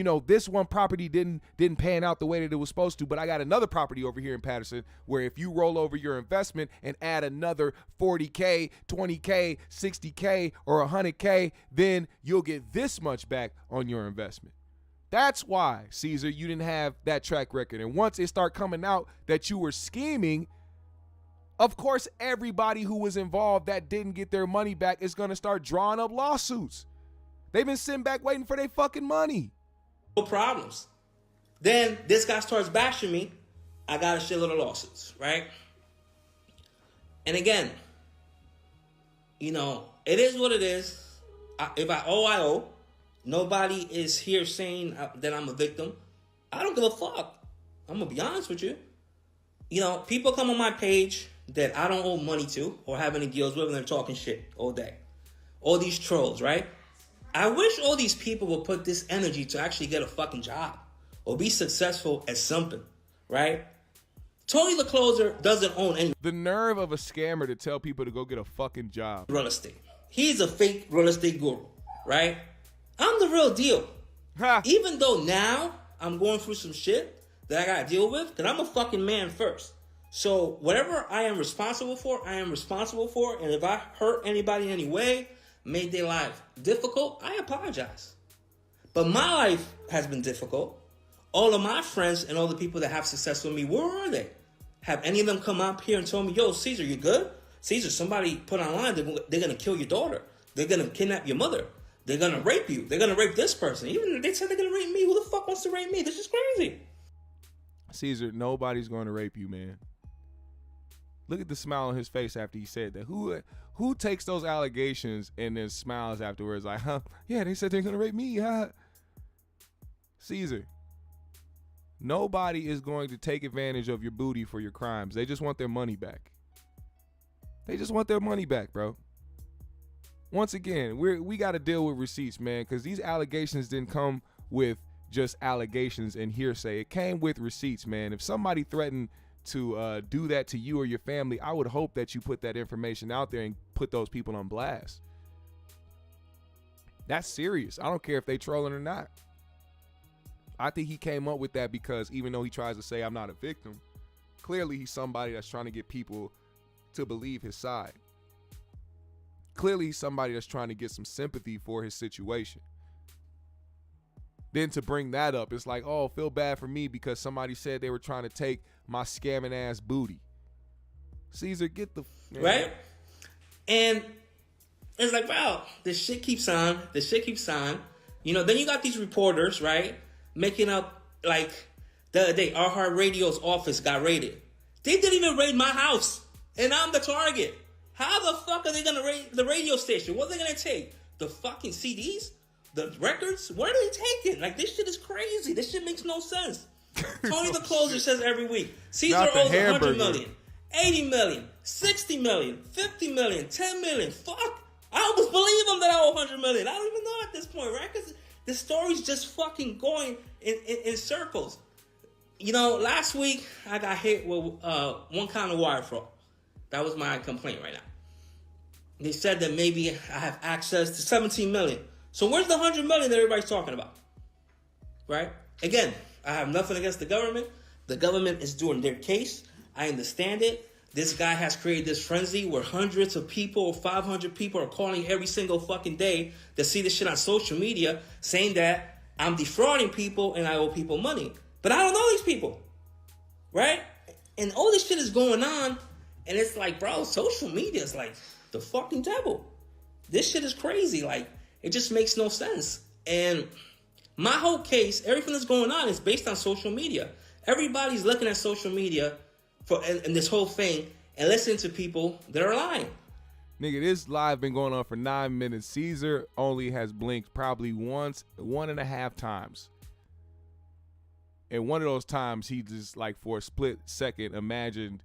know, this one property didn't pan out the way that it was supposed to, but I got another property over here in Patterson where if you roll over your investment and add another 40K, 20K, 60K, or 100K, then you'll get this much back on your investment. That's why, Cesar, you didn't have that track record. And once it started coming out that you were scheming, of course, everybody who was involved that didn't get their money back is going to start drawing up lawsuits. They've been sitting back waiting for their fucking money. No problems. Then this guy starts bashing me. I got a shitload of lawsuits, right? And again, you know, it is what it is. If I owe, I owe. Nobody is here saying that I'm a victim. I don't give a fuck. I'm going to be honest with you. You know, people come on my page that I don't owe money to or have any deals with, and they're talking shit all day. All these trolls, right? I wish all these people would put this energy to actually get a fucking job or be successful at something, right? Tony the Closer doesn't own any The nerve of a scammer to tell people to go get a fucking job. real estate. He's a fake real estate guru, right? I'm the real deal. Ha. Even though now I'm going through some shit that I gotta deal with, because I'm a fucking man first. So whatever I am responsible for, I am responsible for. And if I hurt anybody in any way, made their life difficult, I apologize. But my life has been difficult. All of my friends and all the people that have success with me, where are they? Have any of them come up here and told me, yo, Cesar, you good? Cesar, somebody put online, they're going to kill your daughter. They're going to kidnap your mother. They're going to rape you. They're going to rape this person. Even if they said they're going to rape me, who the fuck wants to rape me? This is crazy. Cesar, nobody's going to rape you, man. Look at the smile on his face after he said that. Who takes those allegations and then smiles afterwards like, huh? Yeah, they said they're going to rape me, huh? Cesar, nobody is going to take advantage of your booty for your crimes. They just want their money back. They just want their money back, bro. Once again, we got to deal with receipts, man, because these allegations didn't come with just allegations and hearsay. It came with receipts, man. If somebody threatened to do that to you or your family, I would hope that you put that information out there and put those people on blast. That's serious. I don't care if they trolling or not. I think he came up with that because even though he tries to say I'm not a victim, clearly he's somebody that's trying to get people to believe his side. Clearly he's somebody that's trying to get some sympathy for his situation. Then to bring that up, it's like, oh, feel bad for me because somebody said they were trying to take my scamming ass booty. Cesar, get the... Man. Right? And it's like, wow, this shit keeps on. You know, then you got these reporters, right? Making up, like, the other day, Our Heart Radio's office got raided. They didn't even raid my house. And I'm the target. How the fuck are they going to raid the radio station? What are they going to take? The fucking CDs? The records? What are they taking? Like, this shit is crazy. This shit makes no sense. Tony the Closer says every week, Cesar owes 100 million, 80 million, 60 million, 50 million, 10 million. Fuck. I almost believe him that I owe 100 million. I don't even know at this point, right? Because the story's just fucking going in circles. You know, last week I got hit with one kind of wire fraud. That was my complaint right now. They said that maybe I have access to 17 million. So where's the 100 million that everybody's talking about? Right? Again, I have nothing against the government. The government is doing their case. I understand it. this guy has created this frenzy where hundreds of people or 500 people are calling every single fucking day to see this shit on social media saying that I'm defrauding people and I owe people money. But I don't know these people, right? And all this shit is going on, and it's like, bro, social media is like the fucking devil. This shit is crazy. Like, it just makes no sense. And my whole case, everything that's going on is based on social media. Everybody's looking at social media and this whole thing and listening to people that are lying. Nigga, this live been going on for 9 minutes. Cesar only has blinked probably once, 1.5 times. And one of those times, he just, like, for a split second, imagined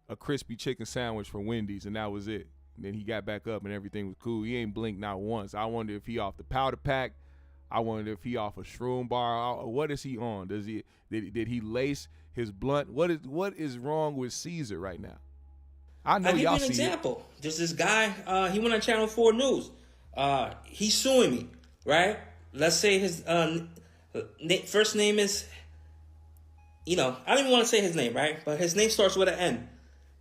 a crispy chicken sandwich from Wendy's, and that was it. And then he got back up, and everything was cool. He ain't blinked not once. I wonder if he off the powder pack. I wonder if he off a shroom bar. What is he on? Did he lace his blunt? What is wrong with Cesar right now? I know I'll give y'all you an see example. There's this guy, he went on Channel 4 News. He's suing me, right? Let's say his first name is, I don't even want to say his name, right? But his name starts with an N.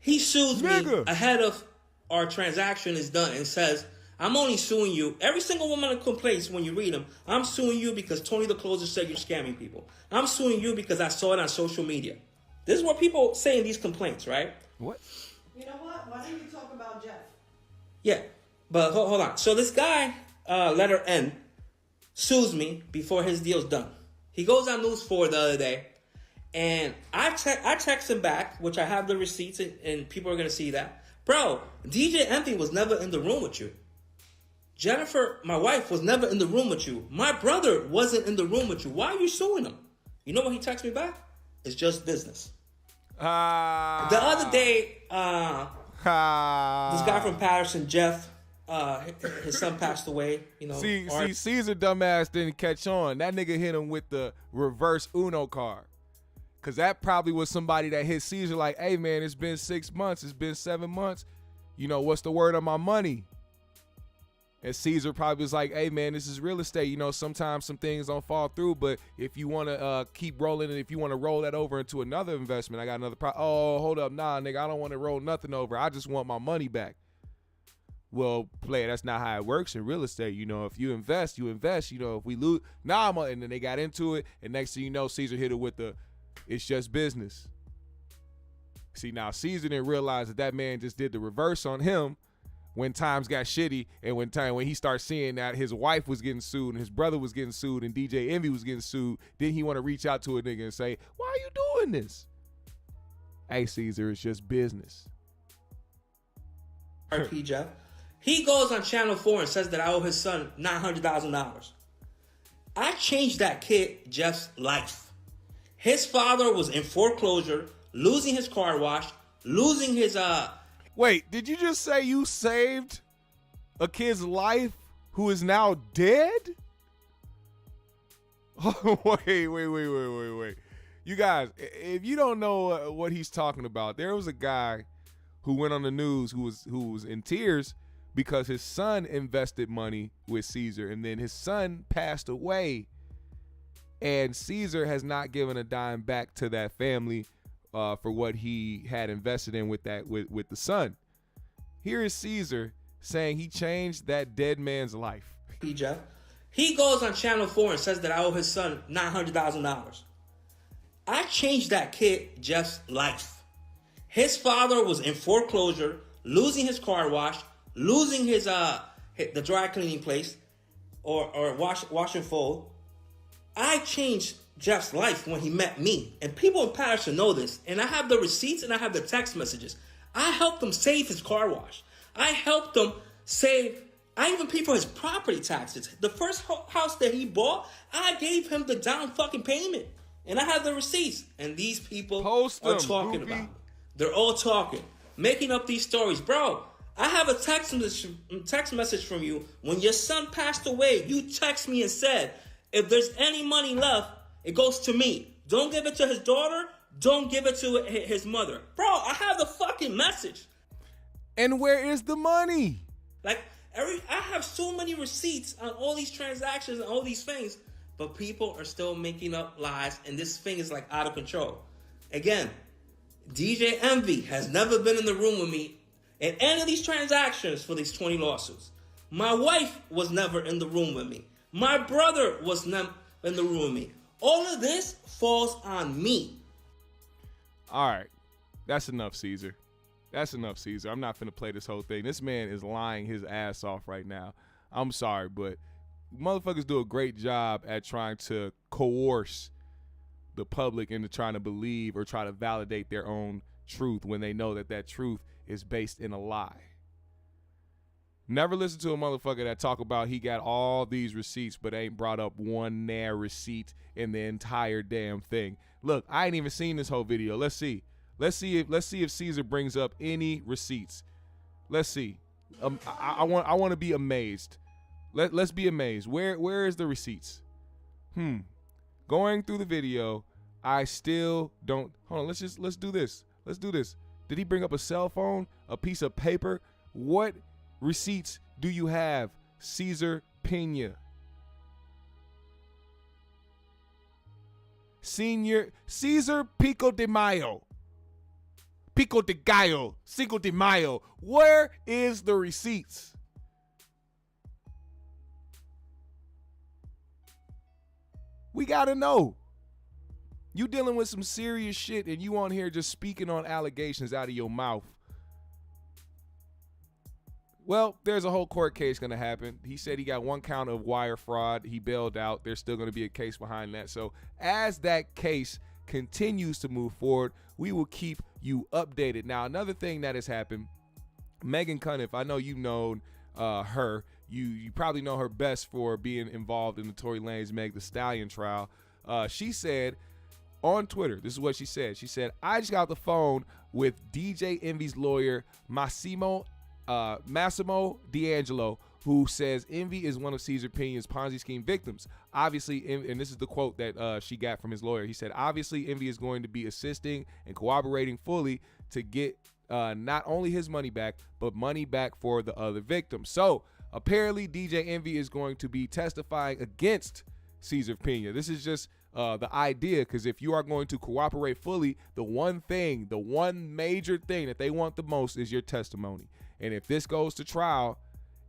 He sues me ahead of our transaction is done and says, I'm only suing you. Every single woman that complains when you read them, I'm suing you because Tony the Closer said you're scamming people. I'm suing you because I saw it on social media. This is what people say in these complaints, right? What? You know what? Why don't you talk about Jeff? Yeah, but hold on. So this guy, letter N, sues me before his deal's done. He goes on News 4 the other day, and I text him back, which I have the receipts, and people are going to see that. Bro, DJ Envy was never in the room with you. Jennifer, my wife, was never in the room with you. My brother wasn't in the room with you. Why are you suing him? You know what he texted me back? It's just business. The other day, this guy from Patterson, Jeff, his son passed away. See, Cesar dumbass didn't catch on. That nigga hit him with the reverse Uno card. Because that probably was somebody that hit Cesar like, hey, man, it's been 6 months. It's been 7 months. What's the word on my money? And Cesar probably was like, hey, man, this is real estate. Sometimes some things don't fall through. But if you want to keep rolling and if you want to roll that over into another investment, I got another Oh, hold up. Nah, nigga, I don't want to roll nothing over. I just want my money back. Well, player, that's not how it works in real estate. If you invest, you invest. If we lose, and then they got into it. And next thing you know, Cesar hit it with the, it's just business. See, now Cesar didn't realize that man just did the reverse on him when times got shitty and when he started seeing that his wife was getting sued and his brother was getting sued and DJ Envy was getting sued, then he want to reach out to a nigga and say, why are you doing this? Hey, Cesar, it's just business. RP Jeff. He goes on Channel 4 and says that I owe his son $900,000. I changed that kid Jeff's life. His father was in foreclosure, losing his car wash, losing his Wait, did you just say you saved a kid's life who is now dead? Wait. You guys, if you don't know what he's talking about, there was a guy who went on the news who was in tears because his son invested money with Cesar, and then his son passed away, and Cesar has not given a dime back to that family for what he had invested in with the son. Here is Cesar saying he changed that dead man's life. Jeff. He goes on Channel 4 and says that I owe his son $900,000. I changed that kid Jeff's life. His father was in foreclosure, losing his car wash, losing his the dry cleaning place or wash and fold. I changed Jeff's life when he met me. And people in Patterson know this. And I have the receipts and I have the text messages. I helped him save his car wash. I helped him save. I even paid for his property taxes. The first house that he bought, I gave him the down fucking payment. And I have the receipts. And these people are talking about it. They're all talking, making up these stories. Bro, I have a text message from you. When your son passed away, you text me and said, if there's any money left, it goes to me. Don't give it to his daughter. Don't give it to his mother. Bro, I have the fucking message. And where is the money? Like, I have so many receipts on all these transactions and all these things, but people are still making up lies, and this thing is like out of control. Again, DJ Envy has never been in the room with me in any of these transactions for these 20 lawsuits. My wife was never in the room with me. My brother was never in the room with me. All of this falls on me. All right. That's enough, Cesar. That's enough, Cesar. I'm not finna play this whole thing. This man is lying his ass off right now. I'm sorry, but motherfuckers do a great job at trying to coerce the public into trying to believe or try to validate their own truth when they know that that truth is based in a lie. Never listen to a motherfucker that talk about he got all these receipts but ain't brought up one nair receipt in the entire damn thing. Look, I ain't even seen this whole video. Let's see. Let's see if Cesar brings up any receipts. Let's see. I want to be amazed. Let's be amazed. Where is the receipts? Going through the video, I still don't. Hold on. Let's do this. Let's do this. Did he bring up a cell phone? A piece of paper? What receipts do you have, Cesar Pina? Senior Cesar Pico de Mayo. Pico de Gallo. Cinco de Mayo. Where is the receipts? We gotta know. You dealing with some serious shit and you on here just speaking on allegations out of your mouth. Well, there's a whole court case gonna happen. He said he got one count of wire fraud. He bailed out. There's still gonna be a case behind that. So as that case continues to move forward, we will keep you updated. Now, another thing that has happened, Megan Cunniff, I know you've known her. You probably know her best for being involved in the Tory Lanez Meg Thee Stallion trial. She said on Twitter, this is what she said. She said, I just got off the phone with DJ Envy's lawyer, Massimo D'Angelo, who says Envy is one of Cesar Pina's Ponzi scheme victims. Obviously, and this is the quote that she got from his lawyer. He said, obviously, Envy is going to be assisting and cooperating fully to get not only his money back, but money back for the other victims. So apparently, DJ Envy is going to be testifying against Cesar Pina. This is just the idea, because if you are going to cooperate fully, the one major thing that they want the most is your testimony. And if this goes to trial,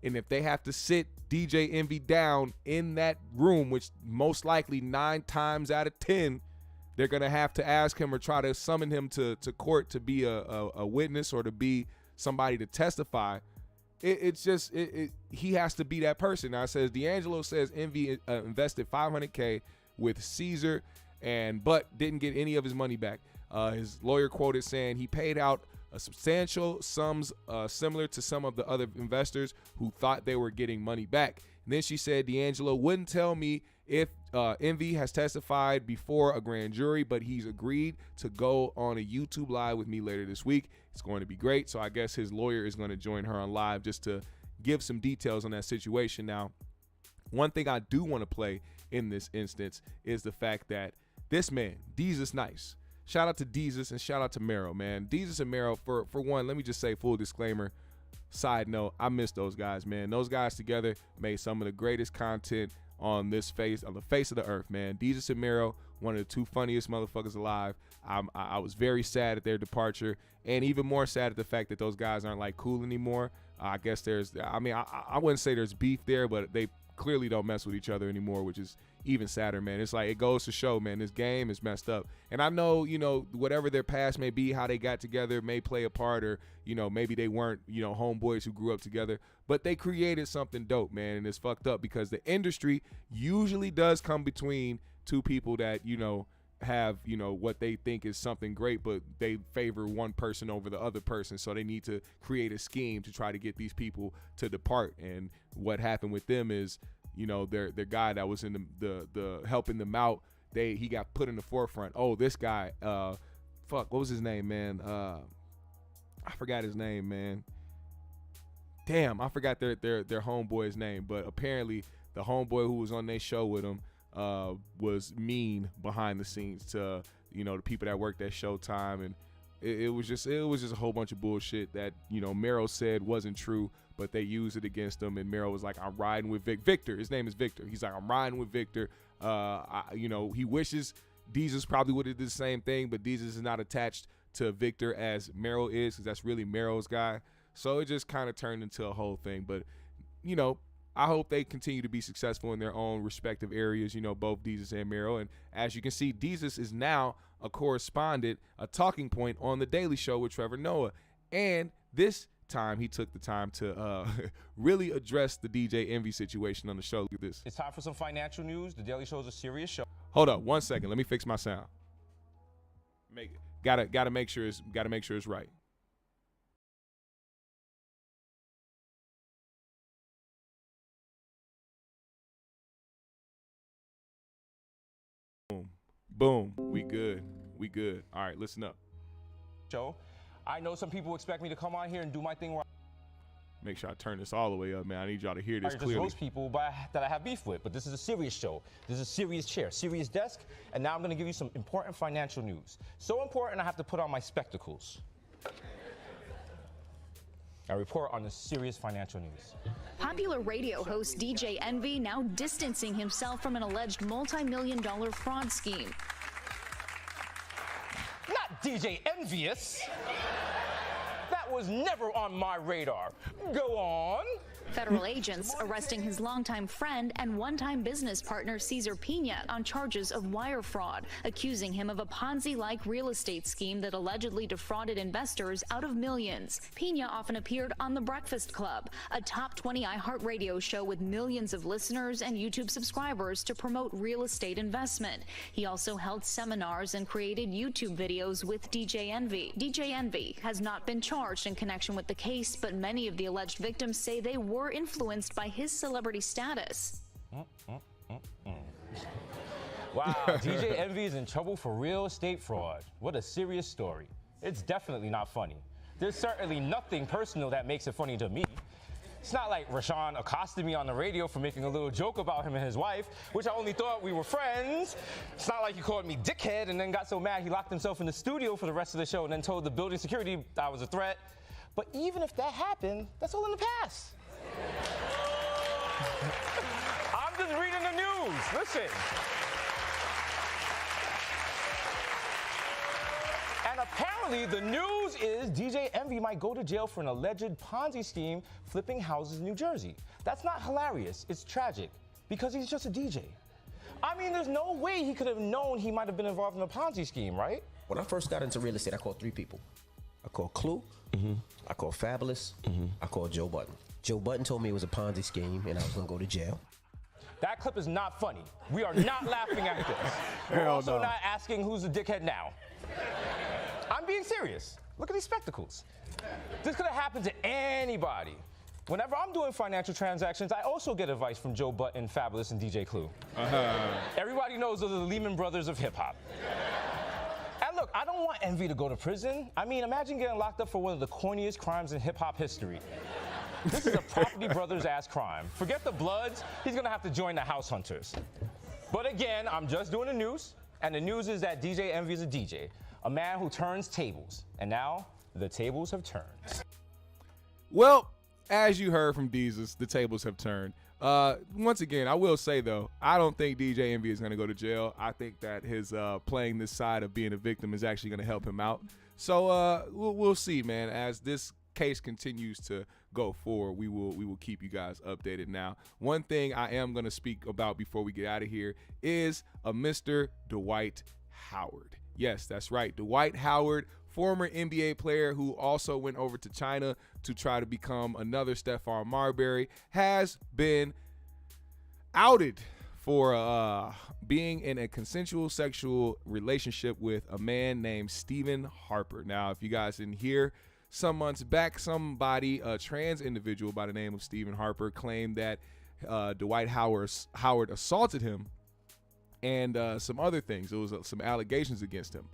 and if they have to sit DJ Envy down in that room, which most likely 9 times out of 10, they're going to have to ask him or try to summon him to court to be a witness or to be somebody to testify. He has to be that person. Now it says D'Angelo says Envy invested $500K with Cesar but didn't get any of his money back. His lawyer quoted saying he paid out substantial sums similar to some of the other investors who thought they were getting money back. And then she said D'Angelo wouldn't tell me if Envy has testified before a grand jury, but he's agreed to go on a YouTube live with me later this week. It's going to be great. So I guess his lawyer is going to join her on live just to give some details on that situation. Now, one thing I do want to play in this instance is the fact that this man, Desus Nice, shout out to Desus and shout out to Mero, man. Desus and Mero, for one, let me just say, full disclaimer, side note, I miss those guys, man. Those guys together made some of the greatest content on the face of the earth, man. Desus and Mero, one of the 2 funniest motherfuckers alive. I was very sad at their departure, and even more sad at the fact that those guys aren't like cool anymore. I guess I wouldn't say there's beef there, but they clearly don't mess with each other anymore, which is even sadder, man. It's like, it goes to show, man, this game is messed up. And I know, whatever their past may be, how they got together may play a part, or, maybe they weren't, homeboys who grew up together, but they created something dope, man. And it's fucked up because the industry usually does come between 2 people that, have, what they think is something great, but they favor one person over the other person. So they need to create a scheme to try to get these people to depart. And what happened with them is, their guy that was in the helping them out, he got put in the forefront. Oh, this guy, what was his name, man? I forgot his name, man. Damn, I forgot their homeboy's name. But apparently the homeboy who was on their show with him was mean behind the scenes to the people that worked at Showtime, and it was just a whole bunch of bullshit that Mero said wasn't true, but they used it against him. And Mero was like, I'm riding with Victor. His name is Victor. He's like, I'm riding with Victor. He wishes Desus probably would have did the same thing, but Desus is not attached to Victor as Meryl is, because that's really Meryl's guy. So it just kind of turned into a whole thing. But, you know, I hope they continue to be successful in their own respective areas, you know, both Desus and Meryl. And as you can see, Desus is now a correspondent, a talking point on The Daily Show with Trevor Noah. And this time he took the time to really address the DJ Envy situation on the show. Look at this. It's time for some financial news. The Daily Show is a serious show. Hold up 1 second. Let me fix my sound. Gotta make sure it's right. Boom. We good. All right, listen up. Show. I know some people expect me to come on here and do my thing. Make sure I turn this all the way up, man. I need y'all to hear this I clearly. just roast people that I have beef with, but this is a serious show. This is a serious chair, serious desk, and now I'm going to give you some important financial news. So important, I have to put on my spectacles. I report on the serious financial news. Popular radio host DJ Envy now distancing himself from an alleged multi-million-dollar fraud scheme. Not DJ Envious. That was never on my radar. Go on. Federal agents arresting his longtime friend and one-time business partner Cesar Pina on charges of wire fraud, accusing him of a Ponzi-like real estate scheme that allegedly defrauded investors out of millions. Pina often appeared on The Breakfast Club, a top 20 iHeartRadio show with millions of listeners and YouTube subscribers to promote real estate investment. He also held seminars and created YouTube videos with DJ Envy. DJ Envy has not been charged in connection with the case, but many of the alleged victims say they were influenced by his celebrity status. Wow, DJ Envy is in trouble for real estate fraud. What a serious story. It's definitely not funny. There's certainly nothing personal that makes it funny to me. It's not like Rashawn accosted me on the radio for making a little joke about him and his wife, which I only thought we were friends. It's not like he called me dickhead and then got so mad he locked himself in the studio for the rest of the show and then told the building security I was a threat. But even if that happened, that's all in the past. I'm just reading the news. Listen. And apparently the news is DJ Envy might go to jail for an alleged Ponzi scheme flipping houses in New Jersey. That's not hilarious. It's tragic because he's just a DJ. I mean, there's no way he could have known he might have been involved in a Ponzi scheme, right? When I first got into real estate, I called 3 people. I called Clue, I called Fabulous, I called Joe Budden. Joe Budden told me it was a Ponzi scheme and I was gonna go to jail. That clip is not funny. We are not laughing at this. We're also not asking who's the dickhead now. I'm being serious. Look at these spectacles. This could have happened to anybody. Whenever I'm doing financial transactions, I also get advice from Joe Budden, Fabulous, and DJ Clue. Everybody knows those are the Lehman Brothers of hip-hop. And look, I don't want Envy to go to prison. I mean, imagine getting locked up for one of the corniest crimes in hip-hop history. This is a Property Brothers-ass crime. Forget the Bloods, he's gonna have to join the House Hunters. But again, I'm just doing the news, and the news is that DJ Envy is a DJ, a man who turns tables. And now, the tables have turned. Well, as you heard from Desus, the tables have turned. Once again, I will say, though, I don't think DJ Envy is going to go to jail. I think that his playing this side of being a victim is actually going to help him out. So we'll see, man. As this case continues to go forward, we will keep you guys updated. Now, one thing I am going to speak about before we get out of here is a Mr. Dwight Howard. Yes, that's right. Dwight Howard, former NBA player who also went over to China to try to become another Stephon Marbury, has been outed for being in a consensual sexual relationship with a man named Stephen Harper. Now, if you guys didn't hear, some months back, somebody, a trans individual by the name of Stephen Harper, claimed that Dwight Howard assaulted him and some other things. There was some allegations against him.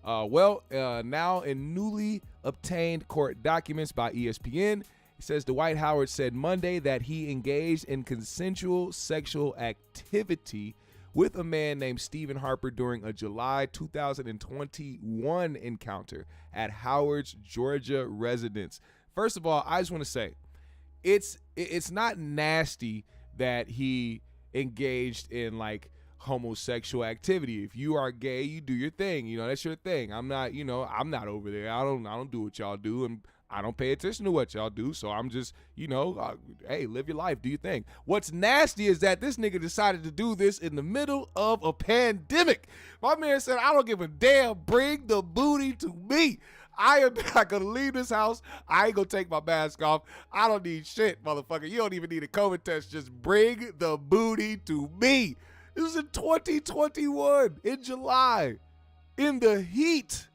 Now in newly obtained court documents by ESPN, it says Dwight Howard said Monday that he engaged in consensual sexual activity with a man named Stephen Harper during a July 2021 encounter at Howard's Georgia residence. First of all, I just want to say, it's not nasty that he engaged in like homosexual activity. If you are gay, you do your thing. You know, that's your thing. I'm not over there. I don't do what y'all do, and I don't pay attention to what y'all do. So I'm just, hey, live your life, do your thing. What's nasty is that this nigga decided to do this in the middle of a pandemic. My man said, I don't give a damn. Bring the booty to me. I am not going to leave this house. I ain't going to take my mask off. I don't need shit, motherfucker. You don't even need a COVID test. Just bring the booty to me. This was in 2021, in July, in the heat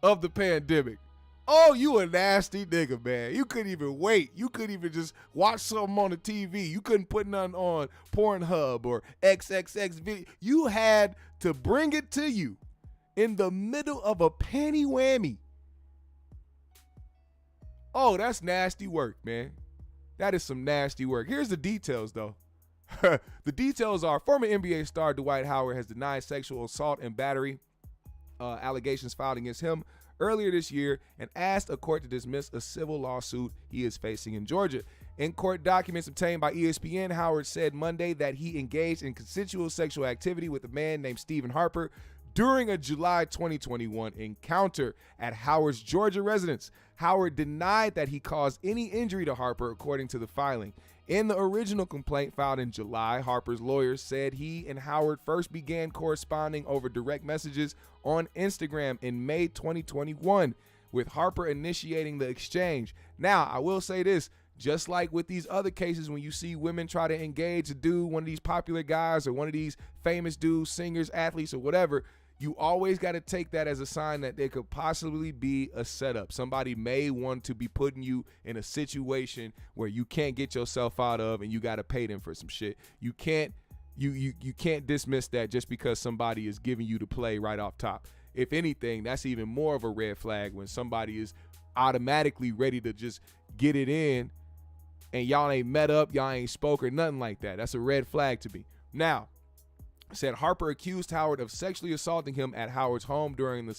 of the pandemic. Oh, you a nasty nigga, man. You couldn't even wait. You couldn't even just watch something on the TV. You couldn't put nothing on Pornhub or XXX video. You had to bring it to you in the middle of a panty whammy. Oh, that's nasty work, man. That is some nasty work. Here's the details, though. The details are former NBA star Dwight Howard has denied sexual assault and battery allegations filed against him earlier this year and asked a court to dismiss a civil lawsuit he is facing in Georgia. In court documents obtained by ESPN, Howard said Monday that he engaged in consensual sexual activity with a man named Stephen Harper during a July 2021 encounter at Howard's Georgia residence. Howard denied that he caused any injury to Harper, according to the filing. In the original complaint filed in July, Harper's lawyers said he and Howard first began corresponding over direct messages on Instagram in May 2021, with Harper initiating the exchange. Now, I will say this, just like with these other cases, when you see women try to engage a dude, one of these popular guys or one of these famous dudes, singers, athletes, or whatever, you always got to take that as a sign that there could possibly be a setup. Somebody may want to be putting you in a situation where you can't get yourself out of, and you got to pay them for some shit. You can't dismiss that just because somebody is giving you the play right off top. If anything, that's even more of a red flag when somebody is automatically ready to just get it in, and y'all ain't met up, y'all ain't spoke or nothing like that. That's a red flag to me. Now, said Harper accused Howard of sexually assaulting him at Howard's home during the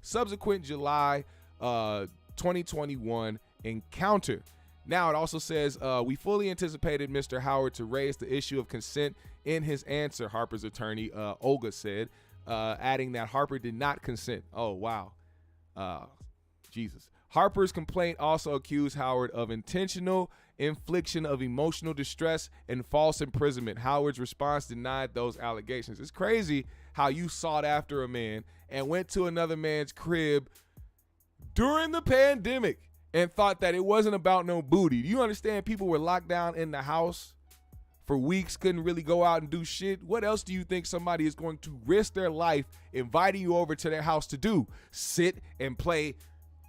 subsequent July 2021 encounter. Now, it also says, we fully anticipated Mr. Howard to raise the issue of consent in his answer, Harper's attorney, Olga, said, adding that Harper did not consent. Oh, wow. Jesus. Harper's complaint also accused Howard of intentional infliction of emotional distress and false imprisonment. Howard's response denied those allegations. It's crazy how you sought after a man and went to another man's crib during the pandemic and thought that it wasn't about no booty. Do you understand? People were locked down in the house for weeks, couldn't really go out and do shit. What else do you think somebody is going to risk their life inviting you over to their house to do? Sit and play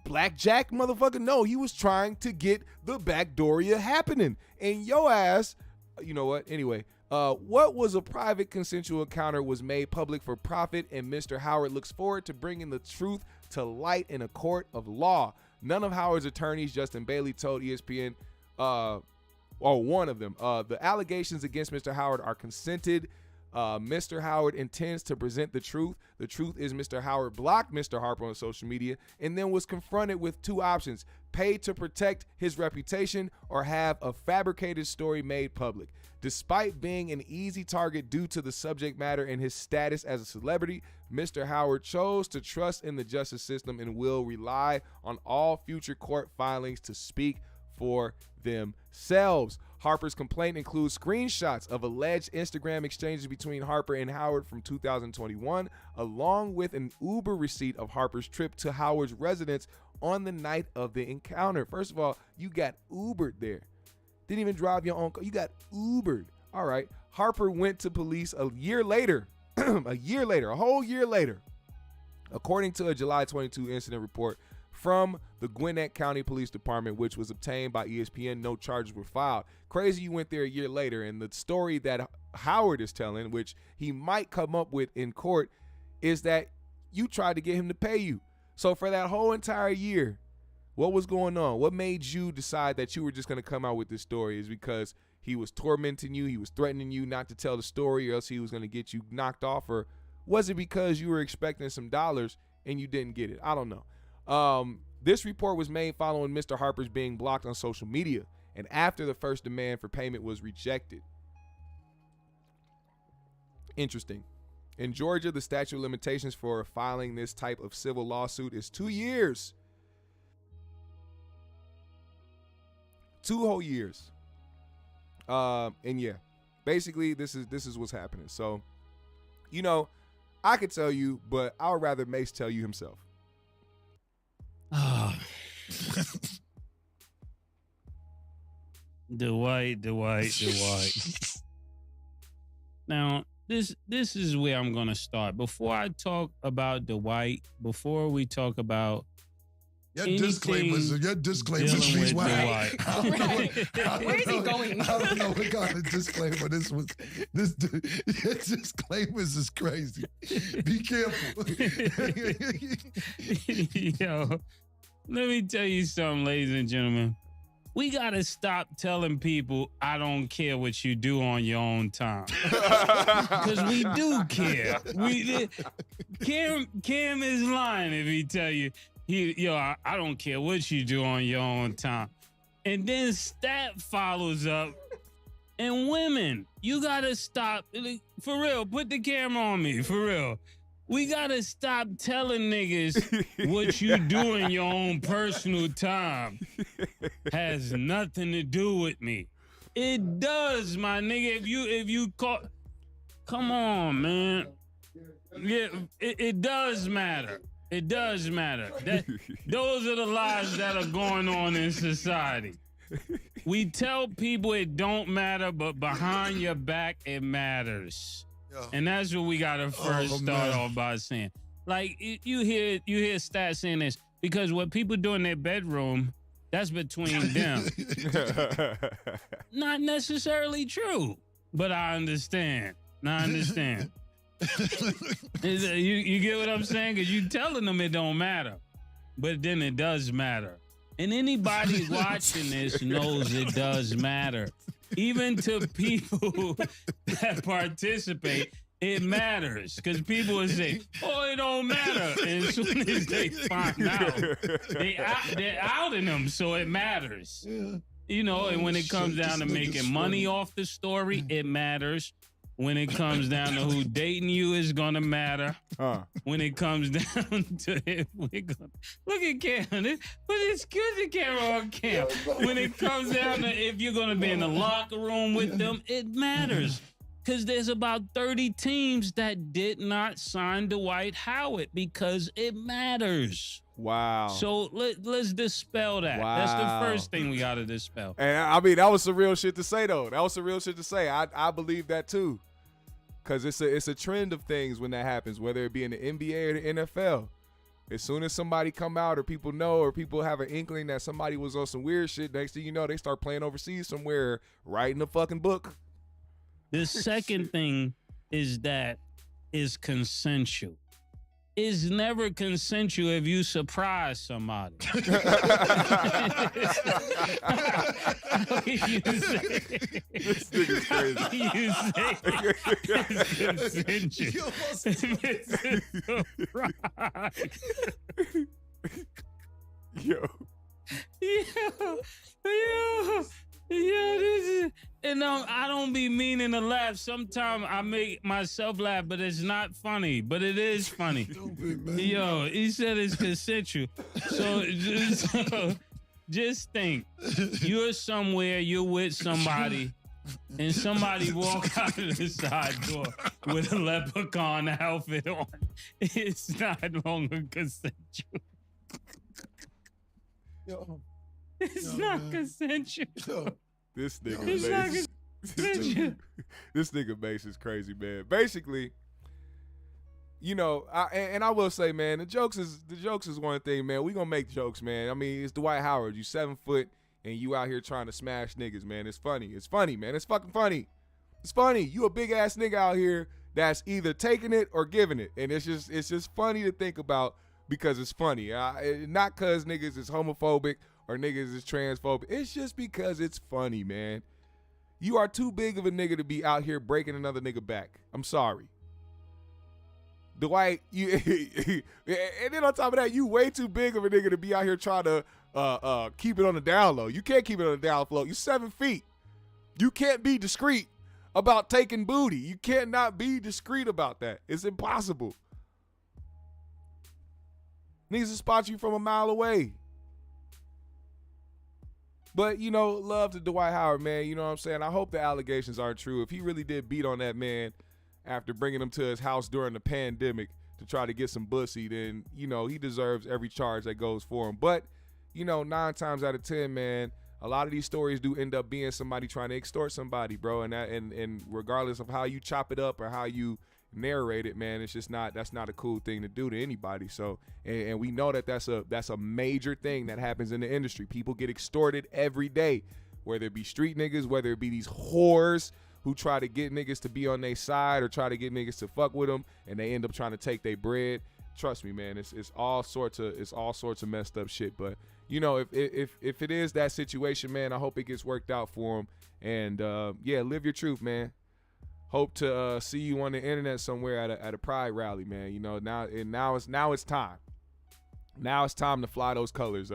blackjack, motherfucker? No, he was trying to get the backdooria happening. And your ass, you know what? Anyway, what was a private consensual encounter was made public for profit, and Mr. Howard looks forward to bringing the truth to light in a court of law. None of Howard's attorneys, Justin Bailey, told ESPN, one of them, the allegations against Mr. Howard are consented. Mr. Howard intends to present the truth. The truth is Mr. Howard blocked Mr. Harper on social media and then was confronted with two options: pay to protect his reputation or have a fabricated story made public. Despite being an easy target due to the subject matter and his status as a celebrity, Mr. Howard chose to trust in the justice system and will rely on all future court filings to speak for themselves. Harper's complaint includes screenshots of alleged Instagram exchanges between Harper and Howard from 2021, along with an Uber receipt of Harper's trip to Howard's residence on the night of the encounter. First of all, you got Ubered there. Didn't even drive your own car. You got Ubered. All right. Harper went to police a year later, a whole year later. According to a July 22 incident report from the Gwinnett County Police Department, which was obtained by ESPN, no charges were filed. Crazy you went there a year later, and the story that Howard is telling, which he might come up with in court, is that you tried to get him to pay you. So for that whole entire year, what was going on? What made you decide that you were just going to come out with this story? Is because he was tormenting you, he was threatening you not to tell the story, or else he was going to get you knocked off? Or was it because you were expecting some dollars and you didn't get it? I don't know. This report was made following Mr. Harper's being blocked on social media and after the first demand for payment was rejected. Interesting. In Georgia, the statute of limitations for filing this type of civil lawsuit is 2 years. 2 whole years. And yeah, basically this is what's happening. So, you know, I could tell you, but I would rather Mace tell you himself. Dwight. Now, this is where I'm gonna start. Before I talk about Dwight, before we talk about your disclaimers means why. Where is he going? I don't know what kind of disclaimer this was. This disclaimers is crazy. Be careful. Yo, let me tell you something, ladies and gentlemen. We gotta stop telling people I don't care what you do on your own time, because we do care. Cam is lying if he tell you I don't care what you do on your own time, and then Stat follows up. And women, you gotta stop for real. Put the camera on me for real. We gotta stop telling niggas what you do in your own personal time has nothing to do with me. It does, my nigga. If you call, come on, man. Yeah, it does matter. It does matter. Those are the lies that are going on in society. We tell people it don't matter, but behind your back, it matters. And that's what we gotta first start off by saying. Like, you hear Stat saying this, because what people do in their bedroom, that's between them. Not necessarily true, but I understand. You get what I'm saying? Because you telling them it don't matter, but then it does matter. And anybody watching this knows it does matter. Even to people that participate, it matters. Because people will say, oh, it don't matter. And as soon as they find out, they're outing them, so it matters. Yeah. You know, and when it comes down to making money off the story, it matters. When it comes down to who dating you is gonna matter. When it comes down to it, look at Cam. Put the camera on Cam. When it comes down to if you're gonna be in the locker room with them, it matters. Because there's about 30 teams that did not sign Dwight Howard because it matters. Wow. So let's dispel that. Wow. That's the first thing we got to dispel. And I mean, that was some real shit to say, though. That was some real shit to say. I believe that, too. Because it's a trend of things when that happens, whether it be in the NBA or the NFL. As soon as somebody come out or people know or people have an inkling that somebody was on some weird shit, next thing you know, they start playing overseas somewhere, writing a fucking book. The second thing is consensual. It's never consensual if you surprise somebody. This nigga's crazy. How do you say it's consensual? Yo, this is, and I don't be meaning to laugh. Sometimes I make myself laugh, but it's not funny. But it is funny. Yo, he said it's consensual. So just think, you're somewhere, you're with somebody, and somebody walk out of the side door with a leprechaun outfit on. It's not longer consensual. It's not consensual. This nigga this nigga Mace is crazy, man. Basically, you know, I will say, man, the jokes is one thing, man. We gonna make jokes, man. I mean, it's Dwight Howard. You 7 foot and you out here trying to smash niggas, man. It's funny. It's funny, man. It's fucking funny. It's funny. You a big ass nigga out here that's either taking it or giving it, and it's just funny to think about because it's funny. Not cause niggas is homophobic or niggas is transphobic. It's just because it's funny, man. You are too big of a nigga to be out here breaking another nigga back. I'm sorry. Dwight, you and then on top of that, you way too big of a nigga to be out here trying to keep it on the down low. You can't keep it on the down low. You're 7 feet. You can't be discreet about taking booty. You can't not be discreet about that. It's impossible. Niggas will spot you from a mile away. But, you know, love to Dwight Howard, man. You know what I'm saying? I hope the allegations aren't true. If he really did beat on that man after bringing him to his house during the pandemic to try to get some pussy, then, you know, he deserves every charge that goes for him. But, you know, 9 times out of 10, man, a lot of these stories do end up being somebody trying to extort somebody, bro. And regardless of how you chop it up or how you narrate it, man, it's just that's not a cool thing to do to anybody. So, and we know that's a major thing that happens in the industry. People get extorted every day, whether it be street niggas, whether it be these whores who try to get niggas to be on their side or try to get niggas to fuck with them, and they end up trying to take their bread. Trust me, man, it's all sorts of messed up shit. But you know, if it is that situation, man, I hope it gets worked out for him. And yeah, live your truth, man. Hope to see you on the internet somewhere at a pride rally, man. You know, now it's time. Now it's time to fly those colors,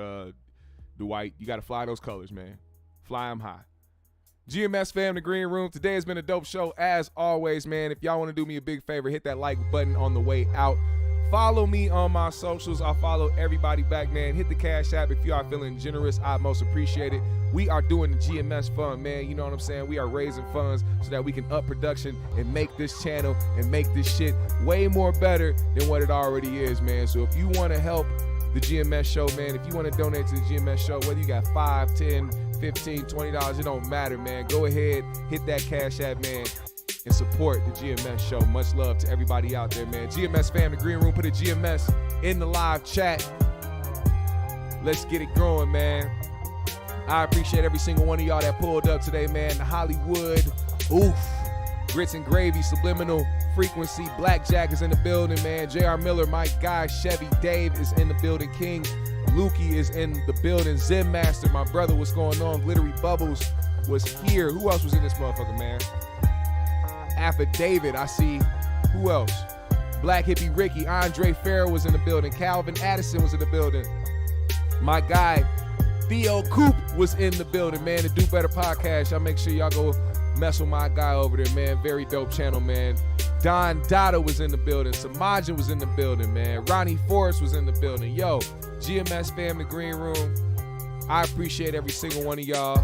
Dwight. You got to fly those colors, man. Fly them high. GMS fam, the Green Room. Today has been a dope show as always, man. If y'all want to do me a big favor, hit that like button on the way out. Follow me on my socials. I'll follow everybody back, man. Hit the Cash App if you are feeling generous. I most appreciate it. We are doing the GMS fund, man. You know what I'm saying? We are raising funds so that we can up production and make this channel and make this shit way more better than what it already is, man. So if you want to help the GMS show, man, if you want to donate to the GMS show, whether you got $5, $10, $15, $20, it don't matter, man. Go ahead, hit that Cash App, man, and support the GMS show. Much love to everybody out there, man. GMS fam, the Green Room, put a GMS in the live chat. Let's get it growing, man. I appreciate every single one of y'all that pulled up today, man. Hollywood, oof, Grits and Gravy, Subliminal Frequency, Blackjack is in the building, man. JR Miller, Mike Guy, Chevy, Dave is in the building. King Lukey is in the building. Zen Master, my brother, what's going on? Glittery Bubbles was here. Who else was in this motherfucker, man? Affidavit, I see. Who else? Black Hippie Ricky, Andre Farrell was in the building. Calvin Addison was in the building. My guy, Theo Coop was in the building, man. The Do Better podcast. Y'all make sure y'all go mess with my guy over there, man. Very dope channel, man. Don Dada was in the building. Samajan was in the building, man. Ronnie Forrest was in the building. Yo, GMS fam, the Green Room. I appreciate every single one of y'all.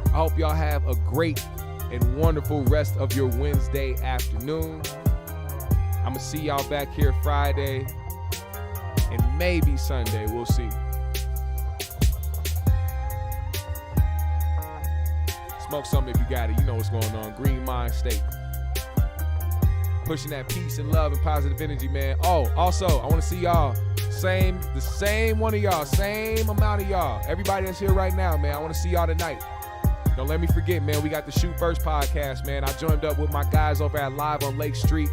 I hope y'all have a great and wonderful rest of your Wednesday afternoon. I'm gonna see y'all back here Friday and maybe Sunday. We'll see. Smoke something if you got it. You know what's going on. Green Mind State. Pushing that peace and love and positive energy, man. Oh, also, I want to see y'all. The same one of y'all. Same amount of y'all. Everybody that's here right now, man. I want to see y'all tonight. Don't let me forget, man. We got the Shoot First podcast, man. I joined up with my guys over at Live on Lake Street.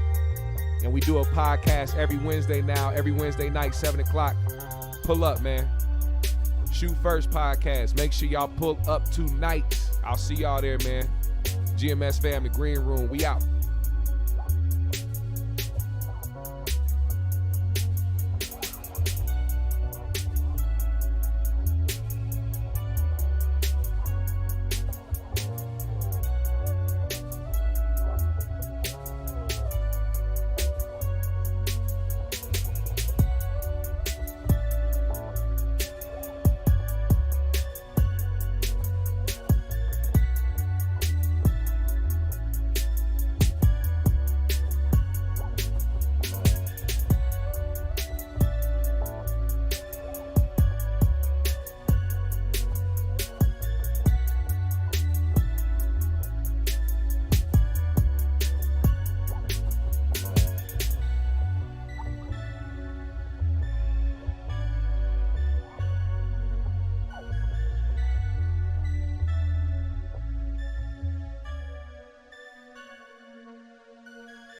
And we do a podcast every Wednesday now. Every Wednesday night, 7 o'clock. Pull up, man. Shoot First podcast. Make sure y'all pull up tonight. I'll see y'all there, man. GMS fam, the Green Room. We out.